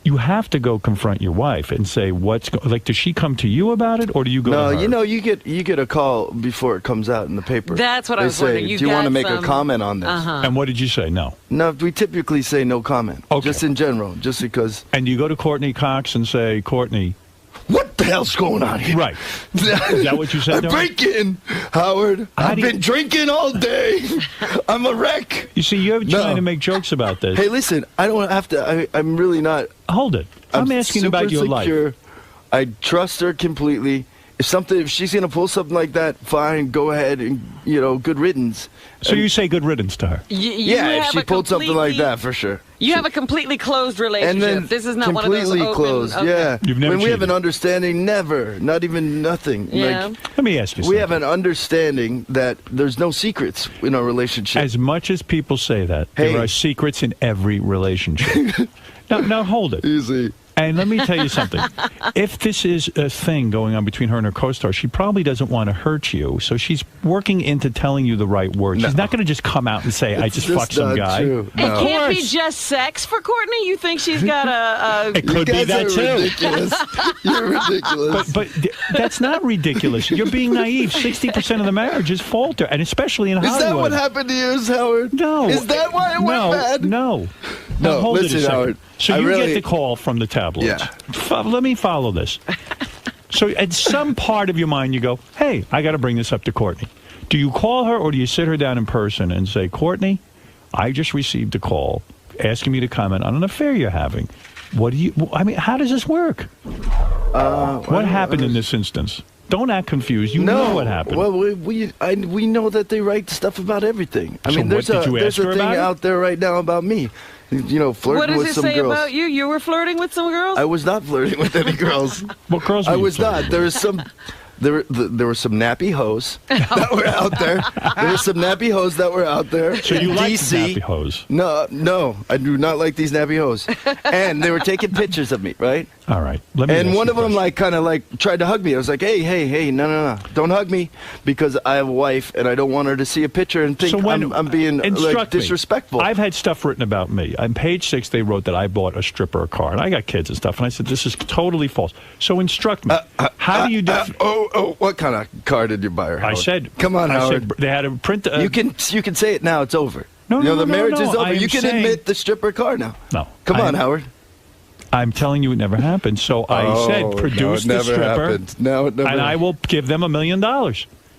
you have to go confront your wife and say, does she come to you about it, or do you go No, to her? you get a call before it comes out in the paper. That's what I They was say, wondering. do you want to make a comment on this? Uh-huh. And what did you say? No. No, we typically say no comment. Okay. Just in general, just because. And you go to Courtney Cox and say, Courtney. What the hell's going on here? Right. Is that what you said I'm to her? breaking, Howard. I've been drinking all day. I'm a wreck. You see, you're trying to make jokes about this. Hey, listen, I don't have to. I'm really not. Hold it. I'm asking super about your life. secure. I trust her completely. If she's gonna pull something like that, fine, go ahead and good riddance. So you say good riddance to her? Yeah, if she pulled something like that, for sure. You have a completely closed And relationship. then This is not one of those completely open. closed. Okay. Yeah, You've never when we have cheated. an understanding, never, not even nothing. Yeah. Let me ask you We something. have an understanding that there's no secrets in our relationship. As much as people say that, Hey. there are secrets in every relationship. Now hold it. Easy. And let me tell you something. If this is a thing going on between her and her co-star, she probably doesn't want to hurt you. So she's working into telling you the right words. She's not going to just come out and say, I It's just just fucked some not guy. true. It can't be just sex for Courtney. You think she's got a It could be You that guys too. are ridiculous. You're ridiculous. But that's not ridiculous. You're being naive. 60% of the marriages falter, and especially in Is Hollywood. that what happened to yours, Howard? No. Is that why it went bad? No. No, Now, hold listen, it a second. Howard, So I you really- get the call from the tabloids. Yeah. Let me follow this. So at some part of your mind, you go, hey, I got to bring this up to Courtney. Do you call her or do you sit her down in person and say, Courtney, I just received a call asking me to comment on an affair you're having. How does this work? What happened in this instance? Don't act confused. You know what happened. Well, we know that they write stuff about everything. I So mean, there's what, did you there's ask a her thing about it? out there right now about me. You know, flirting What does with it some say girls. about you? You were flirting with some girls? I was not flirting with any girls. What girls? I were you was flirting not. with? There was some. There were some nappy hoes that were out there. There were some nappy hoes that were out there. So you in like DC. nappy hoes? No, I do not like these nappy hoes. And they were taking pictures of me, right? All right. Let me And ask one you of them kind of tried to hug me. I was like, hey, no, don't hug me because I have a wife and I don't want her to see a picture and think So when, I'm being instruct me. disrespectful. I've had stuff written about me. On page 6, they wrote that I bought a stripper a car, and I got kids and stuff. And I said, this is totally false. So instruct me. How do you? What kind of car did you buy her? I Howard? said, come on, I Howard. said they had a print. You can say it now. It's over. No, you know, no, the no, marriage no, is over. I am You can saying- admit the stripper car now. No. Come on, Howard. I'm telling you, it never happened. So I said, produce no, it the never stripper, happened. No, it never and I will give them $1 million.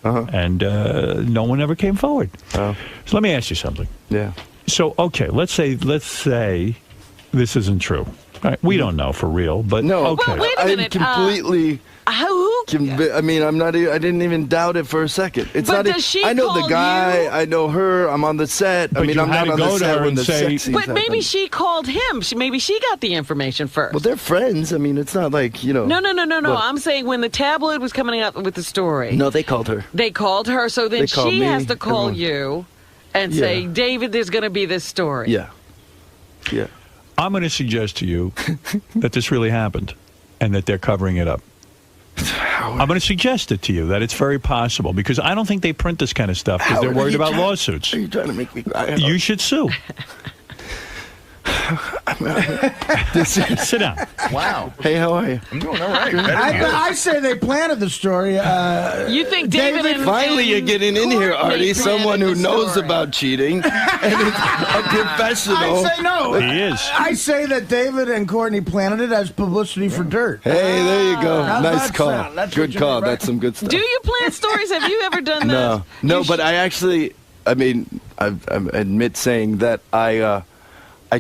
And no one ever came forward. So let me ask you something. Yeah. So okay, let's say this isn't true. All right, we don't know for real, but No, okay. Well, wait a minute. I'm completely. I mean, I'm not. I didn't even doubt it for a second. It's But not. does she I know call the guy. you? I know her. I'm on the set. I But mean, you I'm had not to on go the to set her when and the say- sex scenes But maybe happen. she called him. Maybe she got the information first. Well, they're friends. I mean, it's not like No. What? I'm saying when the tabloid was coming out with the story. No, they called her. They called her, so then They called she me, has to call everyone. you and say, David, there's going to be this story. Yeah. I'm going to suggest to you that this really happened and that they're covering it up. I'm going to suggest it to you that it's very possible because I don't think they print this kind of stuff because they're Howard, are worried you about trying- lawsuits. Are you trying to make me cry? You should sue. Sit down. Wow. Hey, how are you? I'm doing all right. I say they planted the story. You think David and Finally, you're getting in here, Courtney Artie. Someone who planted the knows story. about cheating and is a professional. I say no. He is. I say that David and Courtney planted it as publicity for dirt. Hey, there you go. How's Nice that call. sound? That's Good what you call. mean, right? That's some good stuff. Do you plant stories? Have you ever done that? No, but I actually, I mean, I admit saying that I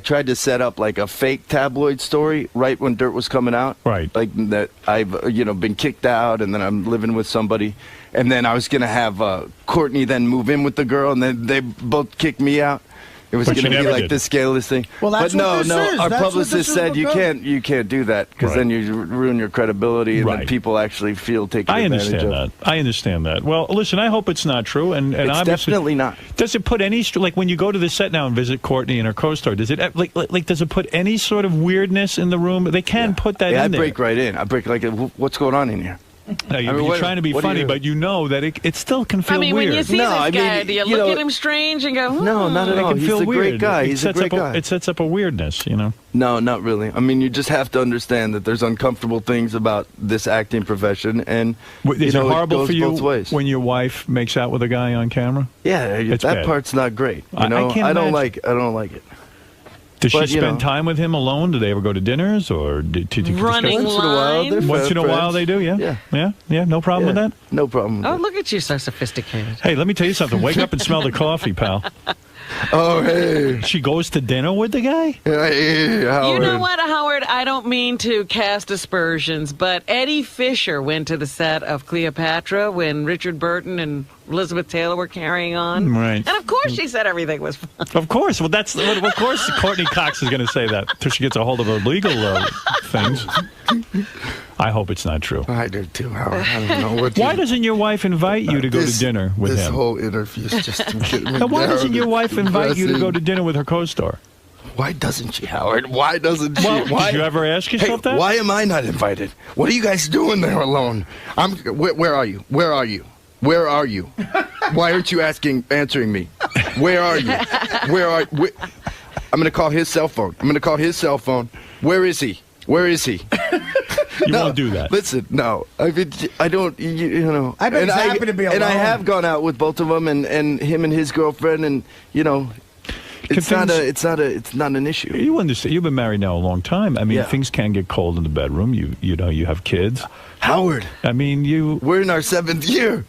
tried to set up like a fake tabloid story right when Dirt was coming out. Right. Like that I've, been kicked out and then I'm living with somebody. And then I was going to have Courtney then move in with the girl and then they both kicked me out. It was But going you to be never like did. this scandalous thing. Well, that's but no, what this no. is. Our That's what publicist this is said you about. can't do that because Right. then you ruin your credibility and then Right. people actually feel taken I advantage understand of. that. I understand that. Well, listen, I hope it's not true. And It's obviously, definitely not. Does it put any like when you go to the set now and visit Courtney and her co-star? Does it like does it put any sort of weirdness in the room? They can put that Yeah, I in there. break right in. I break like, what's going on in here? No, you're, I mean, you're trying to be what do funny, you- but you know that it still can feel I mean, weird. when you see No, this I mean, guy, do you you look know- at him strange and go, No, not at it all. can He's feel a weird. great guy. It He's a sets great up guy. It sets up a weirdness, you know. No, not really. I mean, you just have to understand that there's uncomfortable things about this acting profession, and Is it horrible goes for you both ways. when your wife makes out with a guy on camera? Yeah, It's that bad. part's not great. I You know, can't I don't imagine. like it. Does But, she you spend know. time with him alone? Do they ever go to dinners or Running Once in a while, they're Once in a friends. while they do, yeah. Yeah, no problem with that? No problem. oh, look at you, so sophisticated. Hey, let me tell you something. Wake up and smell the coffee, pal. Oh, hey. She goes to dinner with the guy? Hey, You know what, Howard? I don't mean to cast aspersions, but Eddie Fisher went to the set of Cleopatra when Richard Burton and Elizabeth Taylor were carrying on. Right. And of course she said everything was fine. Of course. Well, of course Courtney Cox is going to say that until she gets a hold of her legal things. I hope it's not true. I do too, Howard. I don't know what. Why doesn't your wife invite you to go to dinner with this him? whole interview is just getting me Now, why doesn't your wife invite you to go to depressing. dinner with her co-star? Why doesn't she, Howard? Why doesn't she? Well, why? did you ever ask yourself Hey, that? why am I not invited? What are you guys doing there alone? Where are you? Where are you? Where are you? Why aren't you answering me? Where are you? I'm going to call his cell phone. Where is he? You won't do that. Listen, no. I mean, I don't. You know. I bet he's happy to be And I alone. have gone out with both of them, and him and his girlfriend, and you know, it's not an issue. You understand? You've been married now a long time. I mean, Yeah. things can get cold in the bedroom. You know, you have kids. Howard. I mean, We're in our 7th year.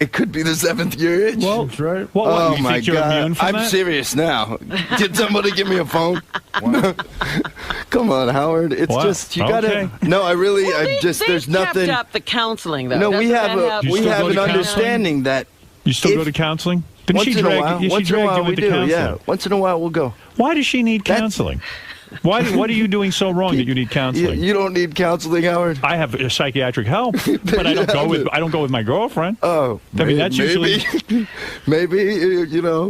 It could be the 7th year itch. Well, That's right. What, oh you my think you're God! immune from I'm that? serious now. Did somebody give me a phone? Come on, Howard. It's What? just you Okay. gotta. No, I really. There's nothing. Kept up the counseling though. No, we Doesn't have that a, we still have go an to counseling? understanding that. You still if- go to counseling? Didn't Once she in a drag, while, she once in a dragged while you we into do. counseling? Yeah, once in a while we'll go. Why does she need counseling? What are you doing so wrong that you need counseling? You don't need counseling, Howard. I have psychiatric help, but I don't go with my girlfriend. Oh, I mean that's usually maybe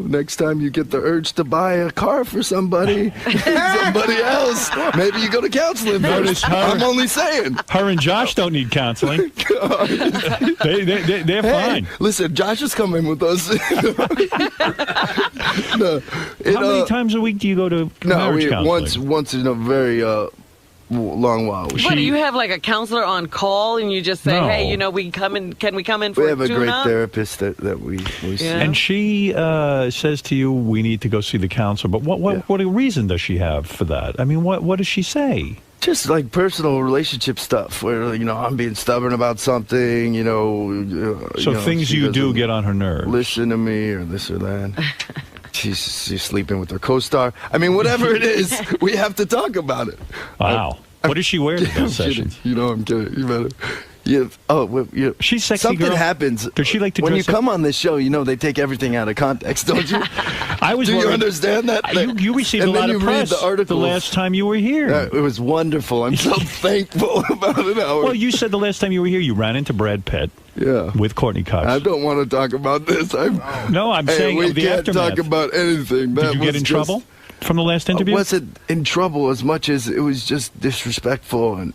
next time you get the urge to buy a car for somebody else, maybe you go to counseling Notice first. her- I'm only saying. her and Josh don't need counseling. They're fine. Listen, Josh is coming with us. No, How many times a week do you go to marriage counseling? once in a very long while. What do you have like a counselor on call and you just say, No. hey, can we come in for We have a great tune-up? therapist that we see. And she says to you, "We need to go see the counselor." But what reason does she have for that? I mean, what does she say? Just like personal relationship stuff, where I'm being stubborn about something. So things she you do doesn't get on her nerves. Listen to me, or this or that. She's sleeping with her co-star. I mean, whatever it is, we have to talk about it. Wow. What does she wear to I'm those sessions? kidding. I'm kidding. You better. Yeah. Oh, she's sexy. Something girl. happens. Does she like to when you dress up? come on this show? They take everything out of context, don't you? I was. Do you worried- understand that? You received and a lot then of you read press the articles. last time you were here. It was wonderful. I'm so thankful about it, Howard. Well, you said the last time you were here, you ran into Brad Pitt. Yeah. With Courtney Cox. I don't want to talk about this. No, I'm Hey, saying we of the can't aftermath. talk about anything. Did you get in trouble from the last interview? I wasn't in trouble as much as it was just disrespectful, and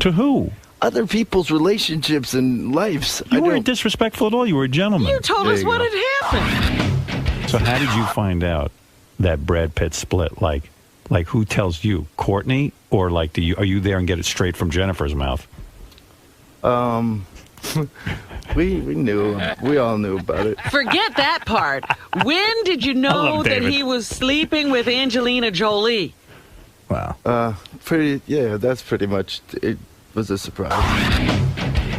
To who? other people's relationships and lives. You weren't disrespectful at all. You were a gentleman. You told There us you what go. had happened. So how did you find out that Brad Pitt split? Like who tells you? Courtney, or are you there and get it straight from Jennifer's mouth? We knew. We all knew about it. Forget that part. When did you know love that David. he was sleeping with Angelina Jolie? Wow. That's pretty much. It was a surprise.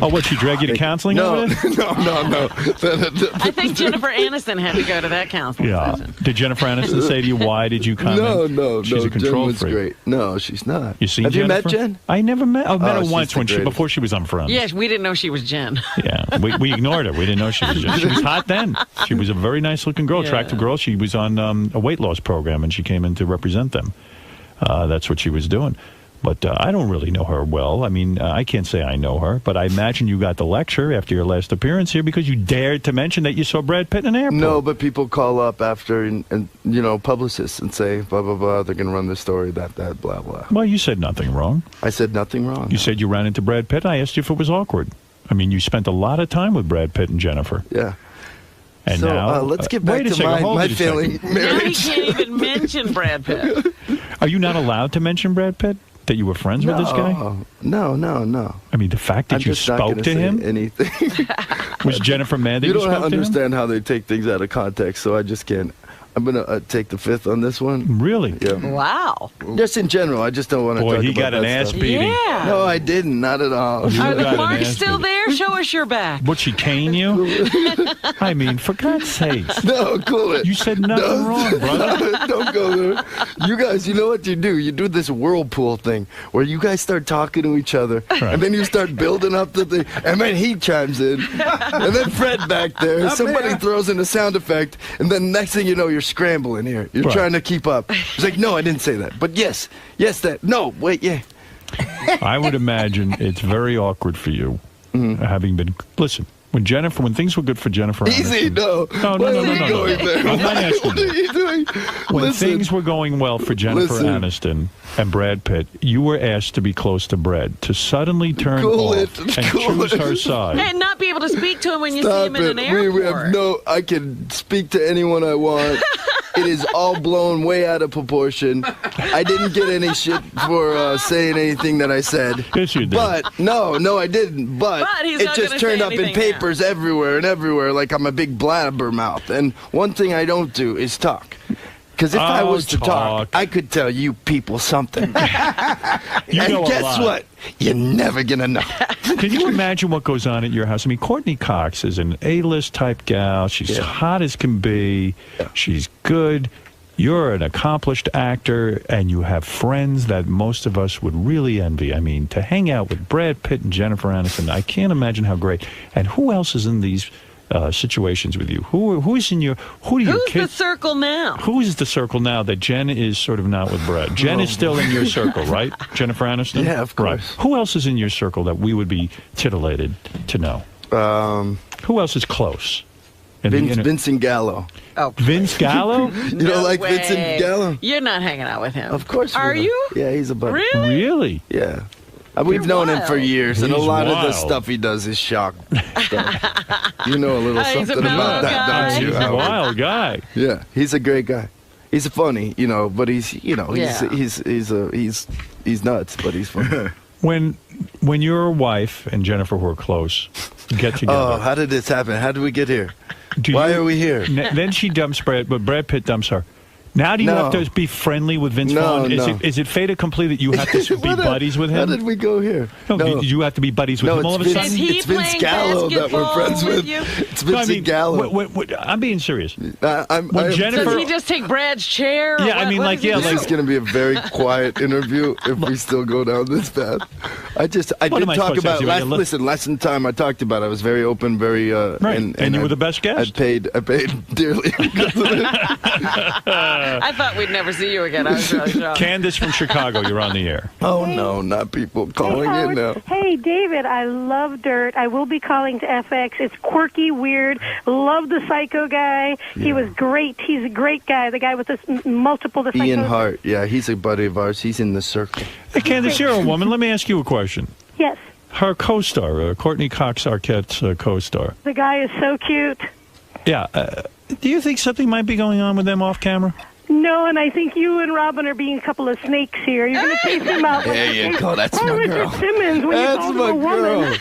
Oh, what, she dragged you to counseling No, over there? no. I think Jennifer Aniston had to go to that counseling Yeah. session. Did Jennifer Aniston say to you, why did you come in? No. She's a control Jen was freak. great. No, she's not. You seen Have Jennifer? you met Jen? I never met. I met Oh, her she's once the greatest. before she was on Friends. Yes, we didn't know she was Jen. Yeah, we ignored her. We didn't know she was Jen. She was hot then. She was a very nice-looking girl, attractive girl. She was on a weight loss program, and she came in to represent them. That's what she was doing. But I don't really know her well. I mean, I can't say I know her, but I imagine you got the lecture after your last appearance here because you dared to mention that you saw Brad Pitt in an airport. No, but people call up after and publicists and say blah blah blah. They're going to run the story that blah blah. Well, you said nothing wrong. I said nothing wrong. You said you ran into Brad Pitt. I asked you if it was awkward. I mean, you spent a lot of time with Brad Pitt and Jennifer. Yeah. And so now, let's get back wait a to second, hold my it a failing second. Now he marriage. can't even mention Brad Pitt. Are you not allowed to mention Brad Pitt? That you were friends with this guy? No. I mean, the fact that I'm you just not spoke gonna to say him? anything. Was Jennifer mad that you You don't spoke to him? understand how they take things out of context, so I just can't. I'm going to take the fifth on this one. Really? Yeah. Wow. Just in general, I just don't want to Boy, talk he about got an that ass stuff. beating. Yeah. No, I didn't. Not at all. You Are got the an marks ass still beating. there? Show us your back. Would she cane you? I mean, for God's sakes. No, cool it. You said nothing wrong, brother. Don't go there. You guys, you know what you do? You do this whirlpool thing where you guys start talking to each other, and then you start building up the thing, and then he chimes in, and then Fred back there, somebody throws in a sound effect, and then next thing you know, you're scrambling here. You're Right. trying to keep up. It's like, no, I didn't say that. But yes, that. No, wait, yeah. I would imagine it's very awkward for you, having been. Listen, when things were good for Jennifer. Easy, Aniston- no. No. Why are we going there? I'm not asking What you. are you doing? When Listen. things were going well for Jennifer Listen. Aniston and Brad Pitt, you were asked to be close to Brad, to suddenly turn Cool off it. and Cool choose it. her side. And not be able to speak to him when you see Stop him in it. an airport. We have I can speak to anyone I want. It is all blown way out of proportion. I didn't get any shit for saying anything that I said. Yes, you did. But, no, I didn't. But he's it not just gonna turned say up in anything now. papers everywhere, like I'm a big blabbermouth. And one thing I don't do is talk. Because if I Oh, was to talk, I could tell you people something. You And know a guess lot. what? You're never going to know. Can you imagine what goes on at your house? I mean, Courtney Cox is an A-list type gal. She's hot as can be. She's good. You're an accomplished actor, and you have friends that most of us would really envy. I mean, to hang out with Brad Pitt and Jennifer Aniston, I can't imagine how great. And who else is in these situations with you? Who's in your? Who do you? Who's the circle now? Who is the circle now that Jen is sort of not with Brad? Jen is still in your circle, right? Jennifer Aniston? Yeah, of course. Right. Who else is in your circle that we would be titillated to know? Who else is close? Vincent Gallo. Oh, Vince Gallo? You don't like way. Vincent Gallo? You're not hanging out with him. Of course. Are you? Yeah, he's a buddy. Really? Really? Yeah. We've known him for years, and a He's lot of the wild. stuff he does is shock stuff. You know a little He's a something about that, guy. don't you? He's a wild guy. Yeah, he's a great guy. He's funny, but he's Yeah. he's nuts, but he's funny. When your wife and Jennifer were close get together. Oh, how did this happen? How did we get here? Why are we here? Then she dumps Brad, but Brad Pitt dumps her. Now do you No. have to be friendly with Vince No, Vaughn? no. Is it fait accompli that you have to be buddies with him? How did we go here? No, you have to be buddies with No, him all of a it's sudden? Vince, it's Vince Gallo that we're friends with. It's Vincent Gallo. I'm being serious. I'm Jennifer- Does he just take Brad's chair? Yeah, I mean, like, yeah, This is going to be a very quiet interview if we still go down this path. I What did am I talk supposed to about do? last time I talked about it, I was very open, very Right. And you were the best guest. I paid dearly. I thought we'd never see you again. I was really shocked. Candace from Chicago, you're on the air. Oh no, not people calling in now. Hey, David, I love Dirt. I will be calling to FX. It's quirky, weird. Love the Psycho guy. He was great. He's a great guy. The guy with the multiple the Ian Psycho. Hart, yeah, he's a buddy of ours. He's in the circle. Hey, Candace, you're a woman. Let me ask you a question. Yes. Her co-star, Courtney Cox Arquette's co-star. The guy is so cute. Yeah. Do you think something might be going on with them off camera? No, and I think you and Robin are being a couple of snakes here. You're going to chase him out. There you go. That's Poor my Richard girl. Simmons when That's you my called him a woman. girl. Every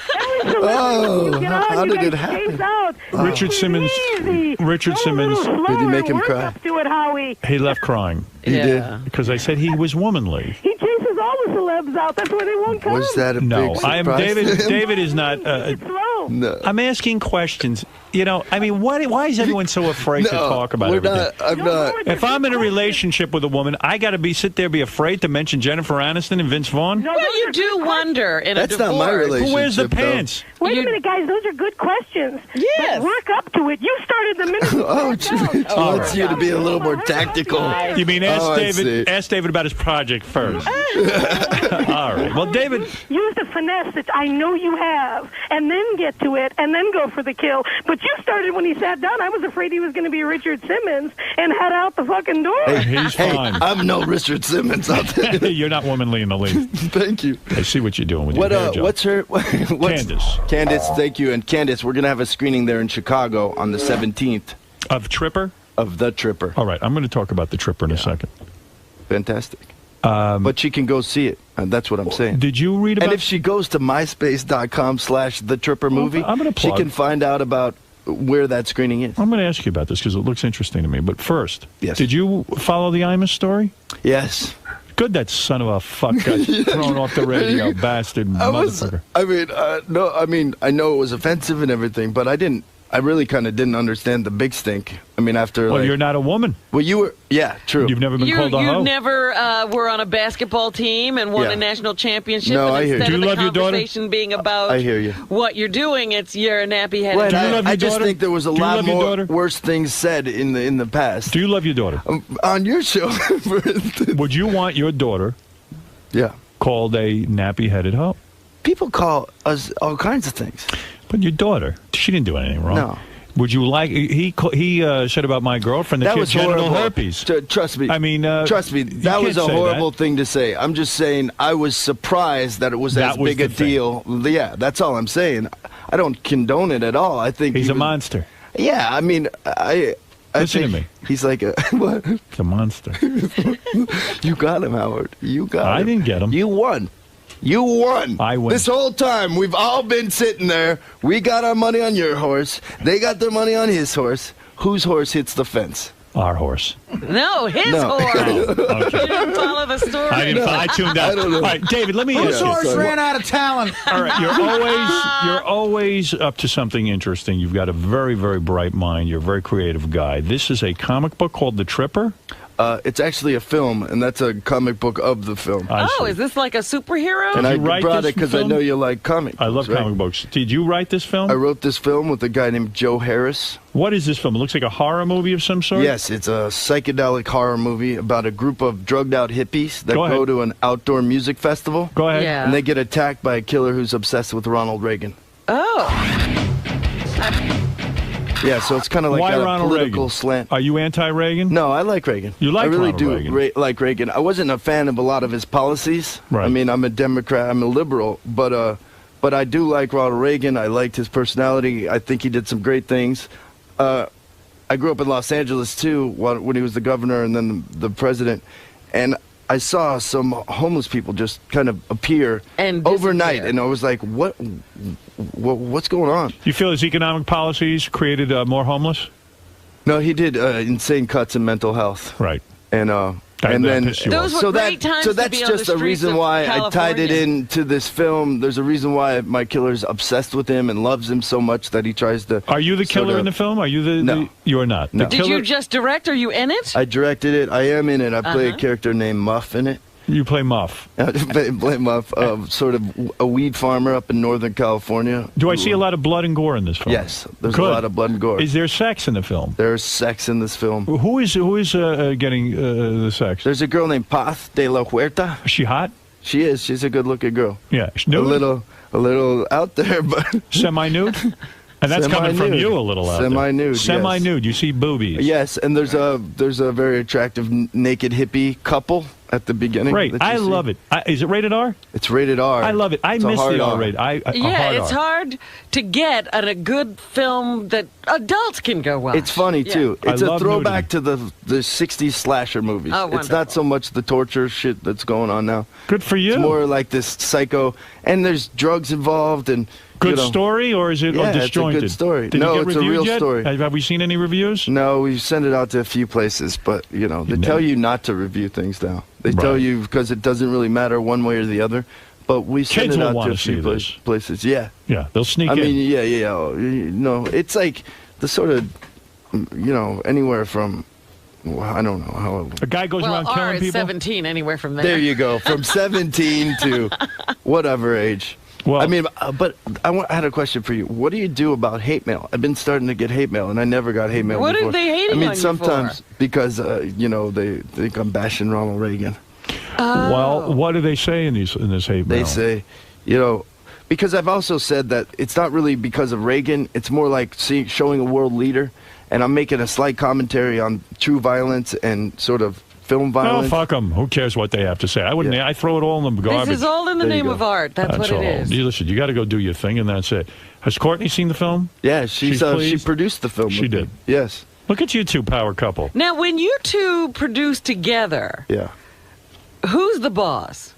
celebrity Oh, you get on, how you did guys it happen? chase out. Richard Simmons. Easy. Richard Go a Simmons. little Did he slower. make him Work cry? up to it, Howie. He left crying. He did. Because I said he was womanly. He chases all the celebs out. That's why they won't come. Was that a No, big I am surprise to David. him? David is not. Slow. No. I'm asking questions. I mean, why is everyone so afraid to talk about we're everything? not. I'm not. If I'm in a relationship with a woman, I got to sit there, be afraid to mention Jennifer Aniston and Vince Vaughn. No, Well, you do wonder in a That's divorce. not my relationship. Who wears the though. pants? Wait a minute, guys. Those are good questions. Yes. But work up to it. You started the minute. Oh, she wants you to be a little more tactical. You mean ask Oh, I David? see. Ask David about his project first. All right. Well, David. Use the finesse that I know you have, and then get to it, and then go for the kill. But you started when he sat down. I was afraid he was going to be Richard Simmons and head out the fucking door. He's fine. I'm no Richard Simmons out there. You're not womanly in the least. Thank you. I see what you're doing with What? your hair job. What's her? Candace. Candace, thank you. And Candace, we're gonna have a screening there in Chicago on the 17th Of Tripper? of The Tripper. All right. I'm going to talk about the Tripper in a second. Fantastic. But she can go see it. And that's what I'm saying. Did you read about? And if she goes to myspace.com/thetrippermovie, I'm gonna she plug. can find out about where that screening is. I'm going to ask you about this because it looks interesting to me. But first, Yes. did you follow the Imus story? Yes. Good, that son of a fuck got thrown off the radio, bastard motherfucker. I know it was offensive and everything, but I really kind of didn't understand the big stink. I mean, after Well, you're not a woman. Well, you were. Yeah, true. You've never been You called a hoe. never were on a basketball team and won Yeah. a national championship. No, and I hear you. instead Do you of the love your daughter? conversation being about I hear you. what you're doing, it's you're a nappy-headed. Right, Do you love your I just daughter? think there was a Do you lot love your more daughter? worse things said in the past. Do you love your daughter? On your show, for instance. Would you want your daughter Yeah. called a nappy-headed hoe? People call us all kinds of things. But your daughter, she didn't do anything wrong. No. Would you like? He said about my girlfriend that That she had was genital horrible. herpes. Trust me. I mean, trust me. you That was can't a say horrible that. thing to say. I'm just saying I was surprised that it was That as was big a the thing. deal. Yeah, that's all I'm saying. I don't condone it at all. I think He's he a was- monster. Yeah, I mean, I Listen to think me. He's like a what? He's a monster. You got him, Howard. You got him. I didn't get him. You won. You won. I won. This whole time, we've all been sitting there. We got our money on your horse. They got their money on his horse. Whose horse hits the fence? Our horse. No, his No. horse. Okay. You didn't follow the story. I tuned out. I don't know. All right, David, let me Whose ask you. horse ran out of talent? All right, you're always up to something interesting. You've got a very, very bright mind. You're a very creative guy. This is a comic book called The Tripper. It's actually a film, and that's a comic book of the film. Is this like a superhero? And I write brought this it because I film? know you like comics. I love right? comic books. Did you write this film? I wrote this film with a guy named Joe Harris. What is this film? It looks like a horror movie of some sort? Yes, it's a psychedelic horror movie about a group of drugged-out hippies that Go ahead. go to an outdoor music festival. Go ahead. Yeah. And they get attacked by a killer who's obsessed with Ronald Reagan. Yeah, so it's kind of like Why got a Ronald political Reagan? slant. Are you anti-Reagan? No, I like Reagan. You like I really Ronald do Reagan? like Reagan. I wasn't a fan of a lot of his policies. Right. I mean, I'm a Democrat. I'm a liberal, but I do like Ronald Reagan. I liked his personality. I think he did some great things. I grew up in Los Angeles too when he was the governor and then the president, and I saw some homeless people just kind of appear And overnight, disappear. and I was like, what's going on? Do you feel his economic policies created more homeless? No, he did insane cuts in mental health. Right. And That then pissed you Those off. were great times so to that's be on the just a streets reason of why I tied it California. into this film. There's a reason why my killer's obsessed with him and loves him so much that he tries to. Are you the killer in the film? Are you the? No. You are not. No. The Did killer? you just direct? Are you in it? I directed it. I am in it. I play a Uh-huh. character named Muff in it. You play Muff. I play Muff, sort of a weed farmer up in Northern California. Do I see a lot of blood and gore in this film? Yes, there's Good. a lot of blood and gore. Is there sex in the film? There's sex in this film. Who is getting the sex? There's a girl named Paz de la Huerta. Is she hot? She is. She's a good-looking girl. Yeah. Nude? A little out there, but semi-nude. And that's coming from Semi-nude. you a little out there. Semi-nude, yes. Semi-nude. You see boobies. yes, and there's a very attractive naked hippie couple at the beginning. Great. that you I see. love it. Is it rated R? It's rated R. I love it. I It's a miss hard the R. R-rated. Yeah, it's R. hard to get a good film that adults can go watch. It's funny Yeah. too. I It's a love throwback to the '60s slasher movies. Oh, it's wonderful. not so much the torture shit that's going on now. Good for you. It's more like this psycho, and there's drugs involved and Good you know. story, or is it Yeah, disjointed? it's a good story. Did No, you get it's a reviewed real yet? story. Have we seen any reviews? No, we send it out to a few places, but you know they tell you not to review things now. They tell Right. you because it doesn't really matter one way or the other. But we send Kids it will out wanna to a few see this. places. Yeah, Yeah, they'll sneak I in. mean, yeah. No, it's like the sort of anywhere from I don't know how. A guy goes Well, around R killing is people. 17 anywhere from there. There you go, from 17 to whatever age. Well, I mean, but I had a question for you. What do you do about hate mail? I've been starting to get hate mail, and I never got hate mail What are before. they hating I mean, on you sometimes for? because they think I'm bashing Ronald Reagan. Well, what do they say in this hate They mail? say, because I've also said that it's not really because of Reagan. It's more like showing a world leader, and I'm making a slight commentary on true violence and sort of film Oh, violence. fuck them. Who cares what they have to say? I wouldn't. I throw it all in the garbage. This is all in the There you name go. of art. That's what all. it is. You listen, you got to go do your thing, and that's it. Has Courtney seen the film? Yeah, she pleased? produced the film. She with me. did. Yes. Look at you two, power couple. Now, when you two produce together, Yeah. who's the boss?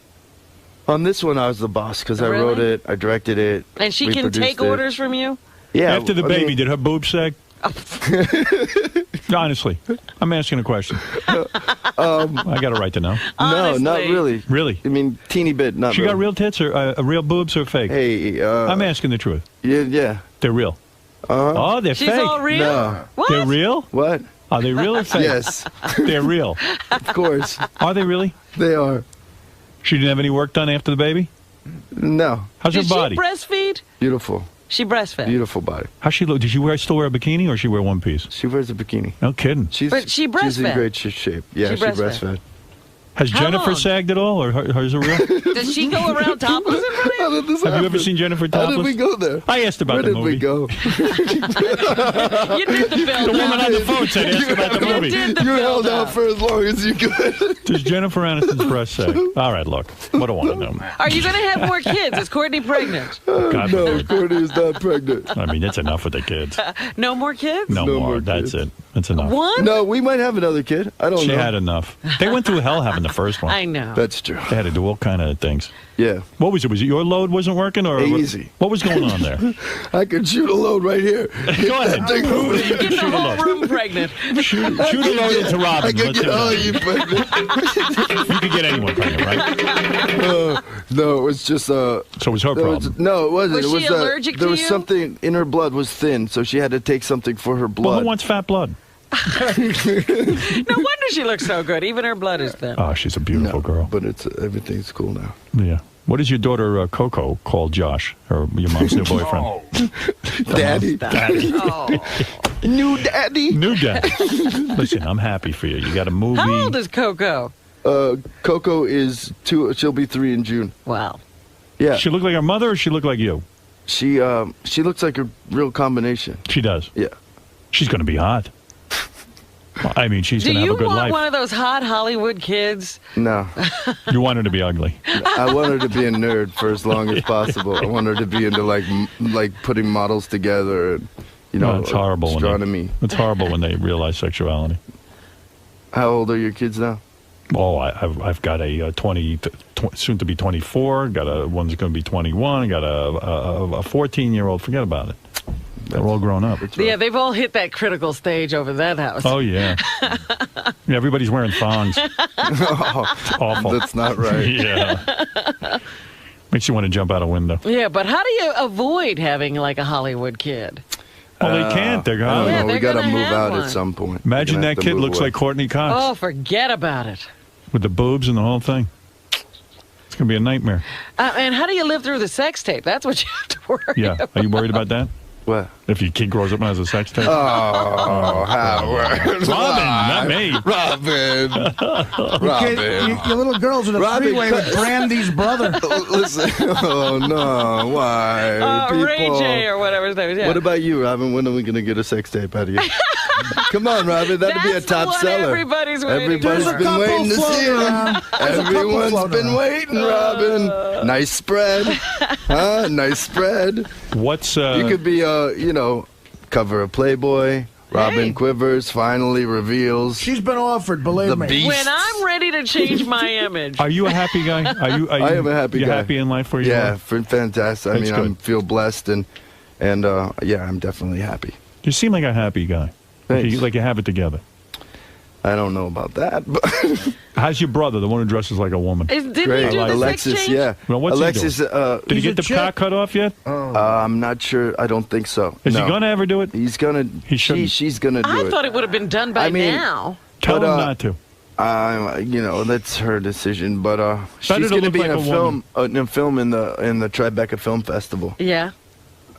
On this one, I was the boss because I wrote Really? it, I directed it. And she we can produced take it. orders from you? Yeah. After the I baby, mean- did her boobs sag? Honestly, I'm asking a question. I got a right to know. No, not really. Really? I mean, teeny bit. Not She really. got real tits or real boobs or fake? Hey, I'm asking the truth. Yeah. They're real. Oh, they're She's fake. all real? No. What? They're real? What? Are they real or fake? Yes. They're real. Of course. Are they really? They are. She didn't have any work done after the baby? No. How's Did her body? she breastfeed? Beautiful. She breastfed. Beautiful body. How's she look? Did she still wear a bikini or she wear one piece? She wears a bikini. No kidding. But she She's in breastfed. great shape. Yeah, She she breastfed. breastfed. Has How Jennifer long? sagged at all, or hers are real? Does she go around topless in front of you? How did this Have you happen? ever seen Jennifer How topless? did we go there? I asked about Where the did movie. we go? You did the film. The woman on the phone said, ask about the You movie. did the You held build-up. out for as long as you could. Does Jennifer Aniston's breast sag? All right, look. What do I want to know? Are you going to have more kids? Is Courtney pregnant? God No, forbid. Courtney is not pregnant. I mean, that's enough with the kids. No more kids? No, No more. more That's kids. it. That's enough. One? No, we might have another kid. I don't She know. had enough. They went through hell having the first one. I know. That's true. They had to do all kind of things. Yeah. What was it? Was it your load wasn't working, or Easy. What was going on there? I could shoot a load right here. Go ahead. Prove that you can Get the shoot a whole load. room pregnant. Shoot a load into I Robin. could Let's get see all what you pregnant. happens. You could get anyone pregnant, right? No, it was just So it was her problem. no, it wasn't. Was it was she allergic there to was you? something in her blood was thin, so she had to take something for her Well, blood. who wants fat blood? No wonder does she look so good? Even her blood is thin. Oh, she's a beautiful girl. But everything's cool now. Yeah. What does your daughter Coco call Josh, or your mom's new boyfriend? Daddy. New daddy. New daddy. Listen, I'm happy for you. You got a movie. How old is Coco? Coco is 2. She'll be 3 in June. Wow. Yeah. She look like her mother, or she look like you? She looks like a real combination. She does. Yeah. She's going to be hot. I mean, she's going to have a good Do you want life. one of those hot Hollywood kids? No. You want her to be ugly. I want her to be a nerd for as long as possible. I want her to be into like putting models together and it's horrible. astronomy. It's horrible when they realize sexuality. How old are your kids now? Oh, I've got a 20, soon to be 24. Got one's going to be 21. Got a 14-year-old. Forget about it. They're all grown up. Yeah, they've all hit that critical stage over that house. Oh yeah. Yeah, everybody's wearing thongs. It's awful. That's not right. Yeah. Makes you want to jump out a window. Yeah, but how do you avoid having like a Hollywood kid? Well, they can't. They're I don't know. We got to gonna move have out one. at some point. Imagine We're gonna that have to kid move looks away. like Courtney Cox Oh, forget about it. with the boobs and the whole thing. It's going to be a nightmare. And how do you live through the sex tape? That's what you have to worry Yeah. about. Are you worried about that? What? If your kid grows up and has a sex tape? Oh, Howard. Robin, not me. Robin. Your little girls in a Robin, freeway with Brandy's brother. Listen. Oh, no. Why? Ray J or whatever his name is. Yeah. What about you, Robin? When are we going to get a sex tape out of you? Come on, Robin. That'd be a That's top the one seller. everybody's waiting Everybody's for. been waiting to see him. Everyone's been waiting, Robin. Nice spread. Huh? Nice spread. What's You could be cover of Playboy. Robin Quivers finally reveals. She's been offered, believe me. Beast. When I'm ready to change my image. Are you a happy guy? Are you I am a happy you guy. happy in life where you Yeah, are? fantastic. I That's mean, I good. feel blessed and yeah, I'm definitely happy. You seem like a happy guy. Thanks. Like you have it together. I don't know about that, but How's your brother, the one who dresses like a woman? Didn't great. he do the Alexis, sex change? yeah. Well, what's Alexis, he doing? Did he get the cock cut off yet? I'm not sure. I don't think so. Is No. he going to ever do it? He's gonna. He shouldn't. She's gonna do I it. thought it would have been done by I mean, now. Tell But, him not to. That's her decision. But Better she's to gonna look be like in a a film, in a film in the Tribeca Film Festival. Yeah.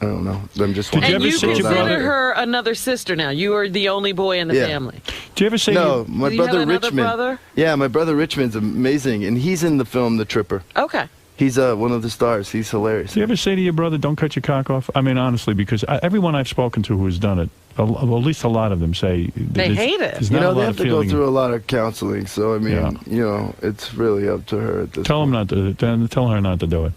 I don't know. I'm just. Did you And ever you see your consider brother? her another sister now. You are the only boy in the Yeah. family. Do you ever say No, my Do you have brother another Richmond. brother? Yeah, my brother Richmond's amazing, and he's in the film The Tripper. Okay. He's one of the stars. He's hilarious. Do you ever say to your brother, don't cut your cock off? I mean, honestly, because everyone I've spoken to who has done it, at least a lot of them say... They hate it. There's not a lot They of have to go feeling. through a lot of counseling. So I mean, it's really up to her at this. Tell him not to. Tell her not to do it.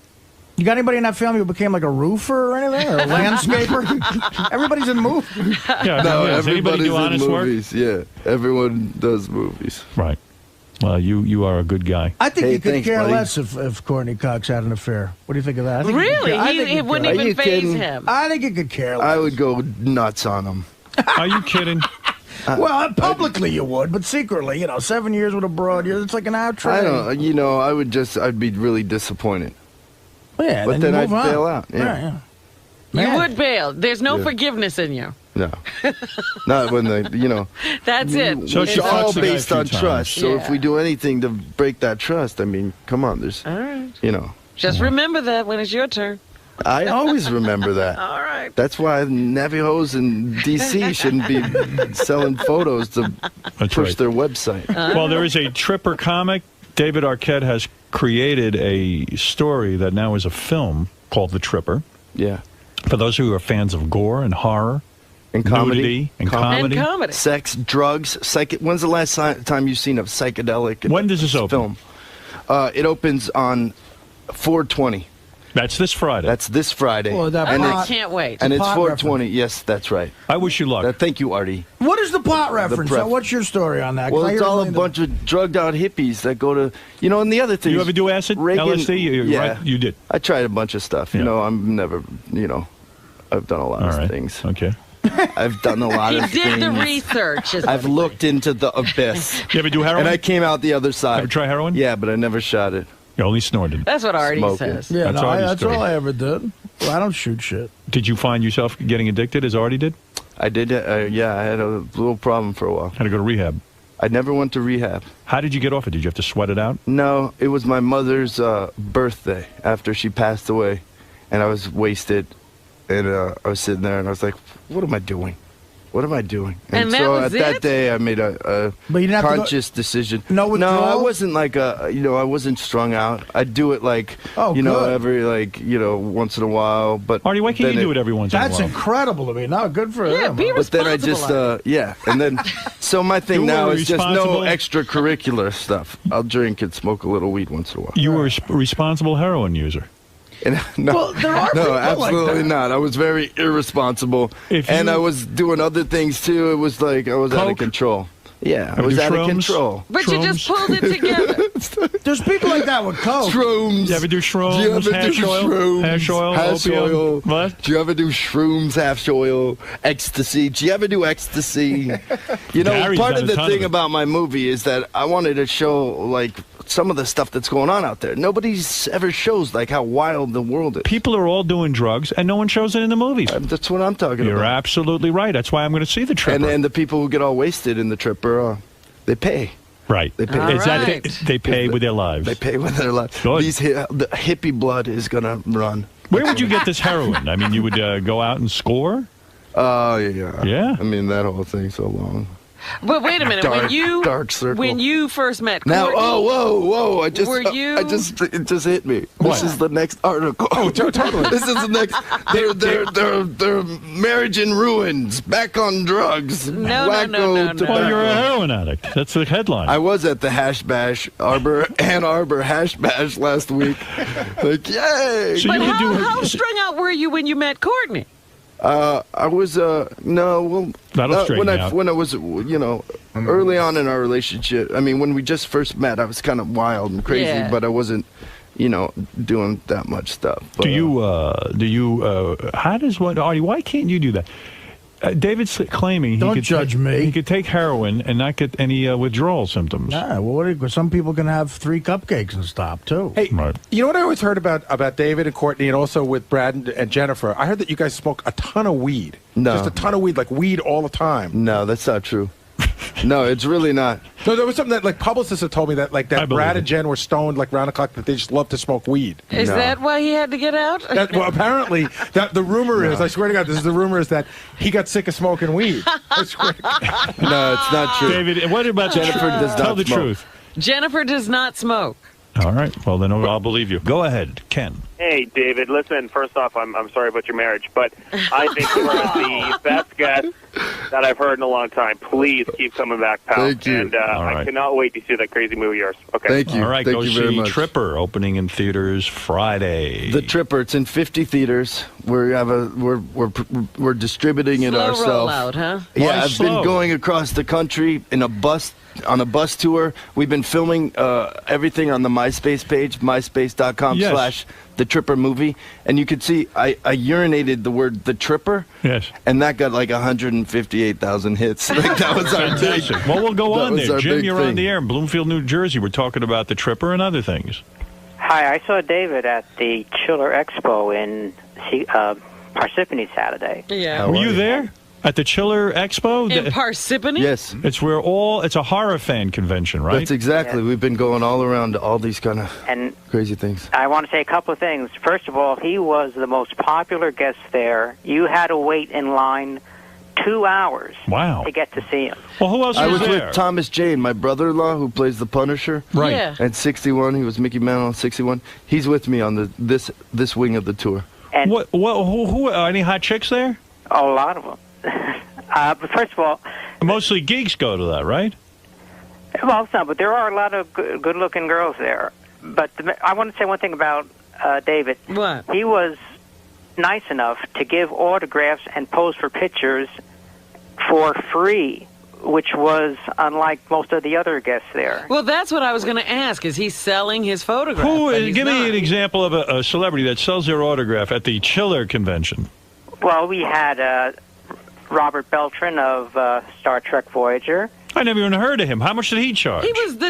You got anybody in that family who became like a roofer or anything? Or a landscaper? Everybody's in movies. Yeah, No, does anybody everybody's do honest in work? movies. Yeah, everyone does movies. Right. Well, you are a good guy. I think Hey, you could thanks, care buddy. less if Courtney Cox had an affair. What do you think of that? I think you could Really? care- I think It you'd wouldn't care- Are even you faze kidding? him. I think you could care less. I would go nuts on him. Are you kidding? Well, publicly you would, but secretly, 7 years with a broad, it's like an outrage. I don't. I'd be really disappointed. Yeah, But then you I'd move on. bail out. Yeah. Right, yeah. You Man. would bail. There's no Yeah. forgiveness in you. No, not when That's it. So it's she fucks all the guy a based few on times. trust. So Yeah. if we do anything to break that trust, I mean, come on, there's, All right. Mm-hmm. Just remember that when it's your turn. I always remember that. All right. That's why Navajos in D.C. shouldn't be selling photos to That's push right. their website. Well, there is a Tripper comic. David Arquette has created a story that now is a film called The Tripper. Yeah. For those who are fans of gore and horror, And comedy. nudity, and comedy. And comedy. Sex, drugs, when's the last time you've seen a psychedelic When does this open? film? It opens on 4/20. That's this Friday. That's this Friday. Well, that and pot- it's, Can't wait. and it's pot 4/20. Yes, that's right. I wish you luck. Thank you, Artie. What is the plot reference? pref- Now, what's your story on that? 'Cause Well, I it's hear all a million- bunch of drugged out hippies that go to, and the other thing. You is ever do acid? Reagan- LSD? Yeah. Right, you did. I tried a bunch of stuff. Yeah. I'm never, I've done a lot All of right. things. Okay. I've done a lot He of did things. the research. is I've what- looked into the abyss. You ever do heroin? And I came out the other side. Ever try heroin? Yeah, but I never shot it. You only snorted. That's what Artie Smoking. says. Yeah, That's no, Artie's that's story. all I ever did. Well, I don't shoot shit. Did you find yourself getting addicted as Artie did? I did. Yeah, I had a little problem for a while. Had to go to rehab. I never went to rehab. How did you get off it? Did you have to sweat it out? No, it was my mother's birthday after she passed away, and I was wasted, and I was sitting there, and I was like, "What am I doing? What am I doing?" And that so was at that it? day, I made a But you didn't have to go- conscious decision. No I withdrawals? wasn't like I wasn't strung out. I'd do it like, good. every once in a while. But Artie, why can't then you do it every once in a That's while? incredible to me. No, good for him. But then I just, and then, so my thing You now were is just no responsible? extracurricular stuff. I'll drink and smoke a little weed once in a while. You were a responsible heroin user. And, no, Well, there are no, people like absolutely that. not. I was very irresponsible, and I was doing other things too. It was like I was out of Coke? control. Yeah, I Ever was do out of shrooms? control. But you just pulled it together. There's people like that with coke. Shrooms. You ever do shrooms? Do you ever hash do oil? shrooms? Hash oil? Hash opium? oil. What? Do you ever do shrooms, hash oil, ecstasy? Do you ever do ecstasy? You know, Gary's part done of a the ton of thing it. about my movie is that I wanted to show, like, some of the stuff that's going on out there. Nobody's ever shows, like, how wild the world is. People are all doing drugs, and no one shows it in the movies. That's what I'm talking You're about. absolutely right. That's why I'm going to see the Tripper. And the people who get all wasted in the Tripper, they pay. Right. They pay. All Is that right. they pay with their lives. They pay with their lives. Good. The hippie blood is gonna run. Where would you get this heroin? I mean, you would go out and score? Oh, yeah. Yeah? I mean, that whole thing's so long. But wait a minute. Dark circle. When you first met Now, Courtney, whoa! It just hit me. What? This is the next article. Oh, totally. This is the next. Their marriage in ruins. Back on drugs. No. Well, you're a heroin addict. That's the headline. I was at the Hash Bash, Ann Arbor Hash Bash last week. Like, yay! So but you could do how strung out were you when you met Courtney? I was That'll straighten out. when I was early on in our relationship. I mean, when we just first met, I was kind of wild and crazy, Yeah. but I wasn't doing that much stuff. But, how does what, Artie, why can't you do that? David's claiming Don't judge me. He could take heroin and not get any withdrawal symptoms. Yeah, well, some people can have 3 cupcakes and stop too. Hey, Right. you know what I always heard about David and Courtney, and also with Brad and Jennifer? I heard that you guys smoke a ton of weed. No. Just a ton of weed, like weed all the time. No, that's not true. No, it's really not. No, there was something that, like, publicists had told me that, like, I that believe Brad it. and Jen were stoned, like, round the clock, that they just love to smoke weed. Is that why he had to get out? Well, apparently, the rumor is, I swear to God, this is the rumor is that he got sick of smoking weed. I swear to God. No, it's not true. David, what about Jennifer does not Tell the smoke. truth. Jennifer does not smoke. All right. Well, then I'll believe you. Go ahead, Ken. Hey, David, listen, first off, I'm sorry about your marriage, but I think you are the best guest that I've heard in a long time. Please keep coming back, pal. Thank you. And All right. I cannot wait to see that crazy movie of yours. Okay. Thank you. All right, Thank go you very see much. Tripper opening in theaters Friday. The Tripper. It's in 50 theaters. We're distributing it Slow ourselves. rollout, huh? Yeah, Why I've slow? been going across the country on a bus tour. We've been filming everything on the MySpace page, myspace.com/The Tripper Movie, and you could see I urinated the word The Tripper. Yes. And that got like 158,000 hits. Like, that was our big. Fantastic. Well, we'll go that on was there. our Jim, big you're thing. on the air in Bloomfield, New Jersey. We're talking about the Tripper and other things. Hi, I saw David at the Chiller Expo in Parsippany Saturday. Yeah. Were you there at the Chiller Expo? In Parsippany? Yes. It's where it's a horror fan convention, right? That's exactly. We've been going all around to all these kind of And crazy things. I want to say a couple of things. First of all, he was the most popular guest there. You had to wait in line 2 hours Wow. to get to see him. Well, who else I was was there? with Thomas Jane, my brother-in-law, who plays the Punisher. Right. Yeah. At 61, he was Mickey Mantle at 61. He's with me on this wing of the tour. And Who are any hot chicks there? a lot of them. But first of all, Mostly geeks go to that, right? well, some, but there are a lot of good-looking girls there. But I want to say one thing about David. What? He was nice enough to give autographs and pose for pictures for free, which was unlike most of the other guests there. Well, that's what I was going to ask. Is he selling his photograph? Give me an example of a celebrity that sells their autograph at the Chiller convention. Well, we had Robert Beltran of Star Trek Voyager. I never even heard of him. How much did he charge? He was the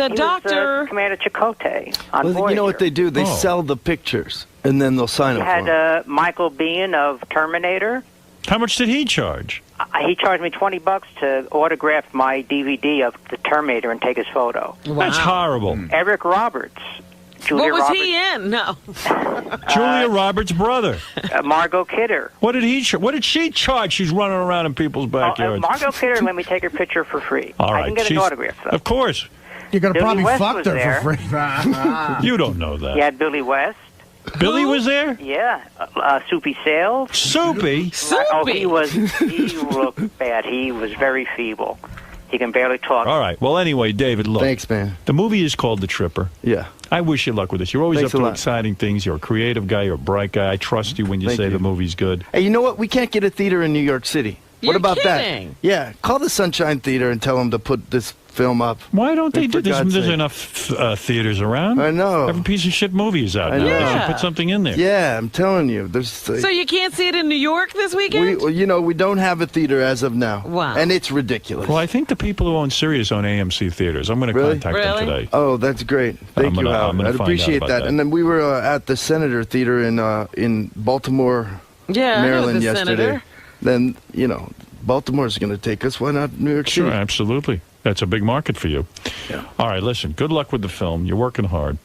He doctor. was, Commander Chakotay on Well, Voyager. you know what they do? They Oh. sell the pictures, and then they'll sign We them for had them. Michael Biehn of Terminator. How much did he charge? He charged me $20 to autograph my DVD of The Terminator and take his photo. That's horrible. Eric Roberts. Julia What was Roberts, he in? No. Julia Roberts' brother. Margot Kidder. What did What did she charge? She's running around in people's backyards. Margot Kidder let me take her picture for free. All right. I can get an autograph, though. Of course. You're going to Billy probably West fuck was her there. for free. You don't know that. You had Billy West. Billy was there? Yeah. Soupy Sales. Soupy? Oh, he looked bad. He was very feeble. He can barely talk. All right. Well, anyway, David, look. Thanks, man. The movie is called The Tripper. Yeah. I wish you luck with this. You're always Thanks up a to lot. exciting things. You're a creative guy. You're a bright guy. I trust you when you Thank say you. the movie's good. Hey, you know what? We can't get a theater in New York City. You're what about kidding. that? Yeah, call the Sunshine Theater and tell them to put this film up. Why don't they do For this? God's There's sake. enough theaters around. I know. Every piece of shit movie is out I now. know. They should Yeah. put something in there. Yeah, I'm telling you. There's So you can't see it in New York this weekend? we don't have a theater as of now. Wow. And it's ridiculous. Well, I think the people who own Sirius own AMC theaters. I'm going to Really? contact Really? them today. Oh, that's great. Thank I'm you, gonna- Howard. I'm gonna I'd find out appreciate about that. that. And then we were at the Senator Theater in Baltimore, Yeah, I know Maryland the yesterday. Senator. Then, Baltimore's going to take us. Why not New York Sure, City? absolutely. That's a big market for you. Yeah. All right, listen. Good luck with the film. You're working hard.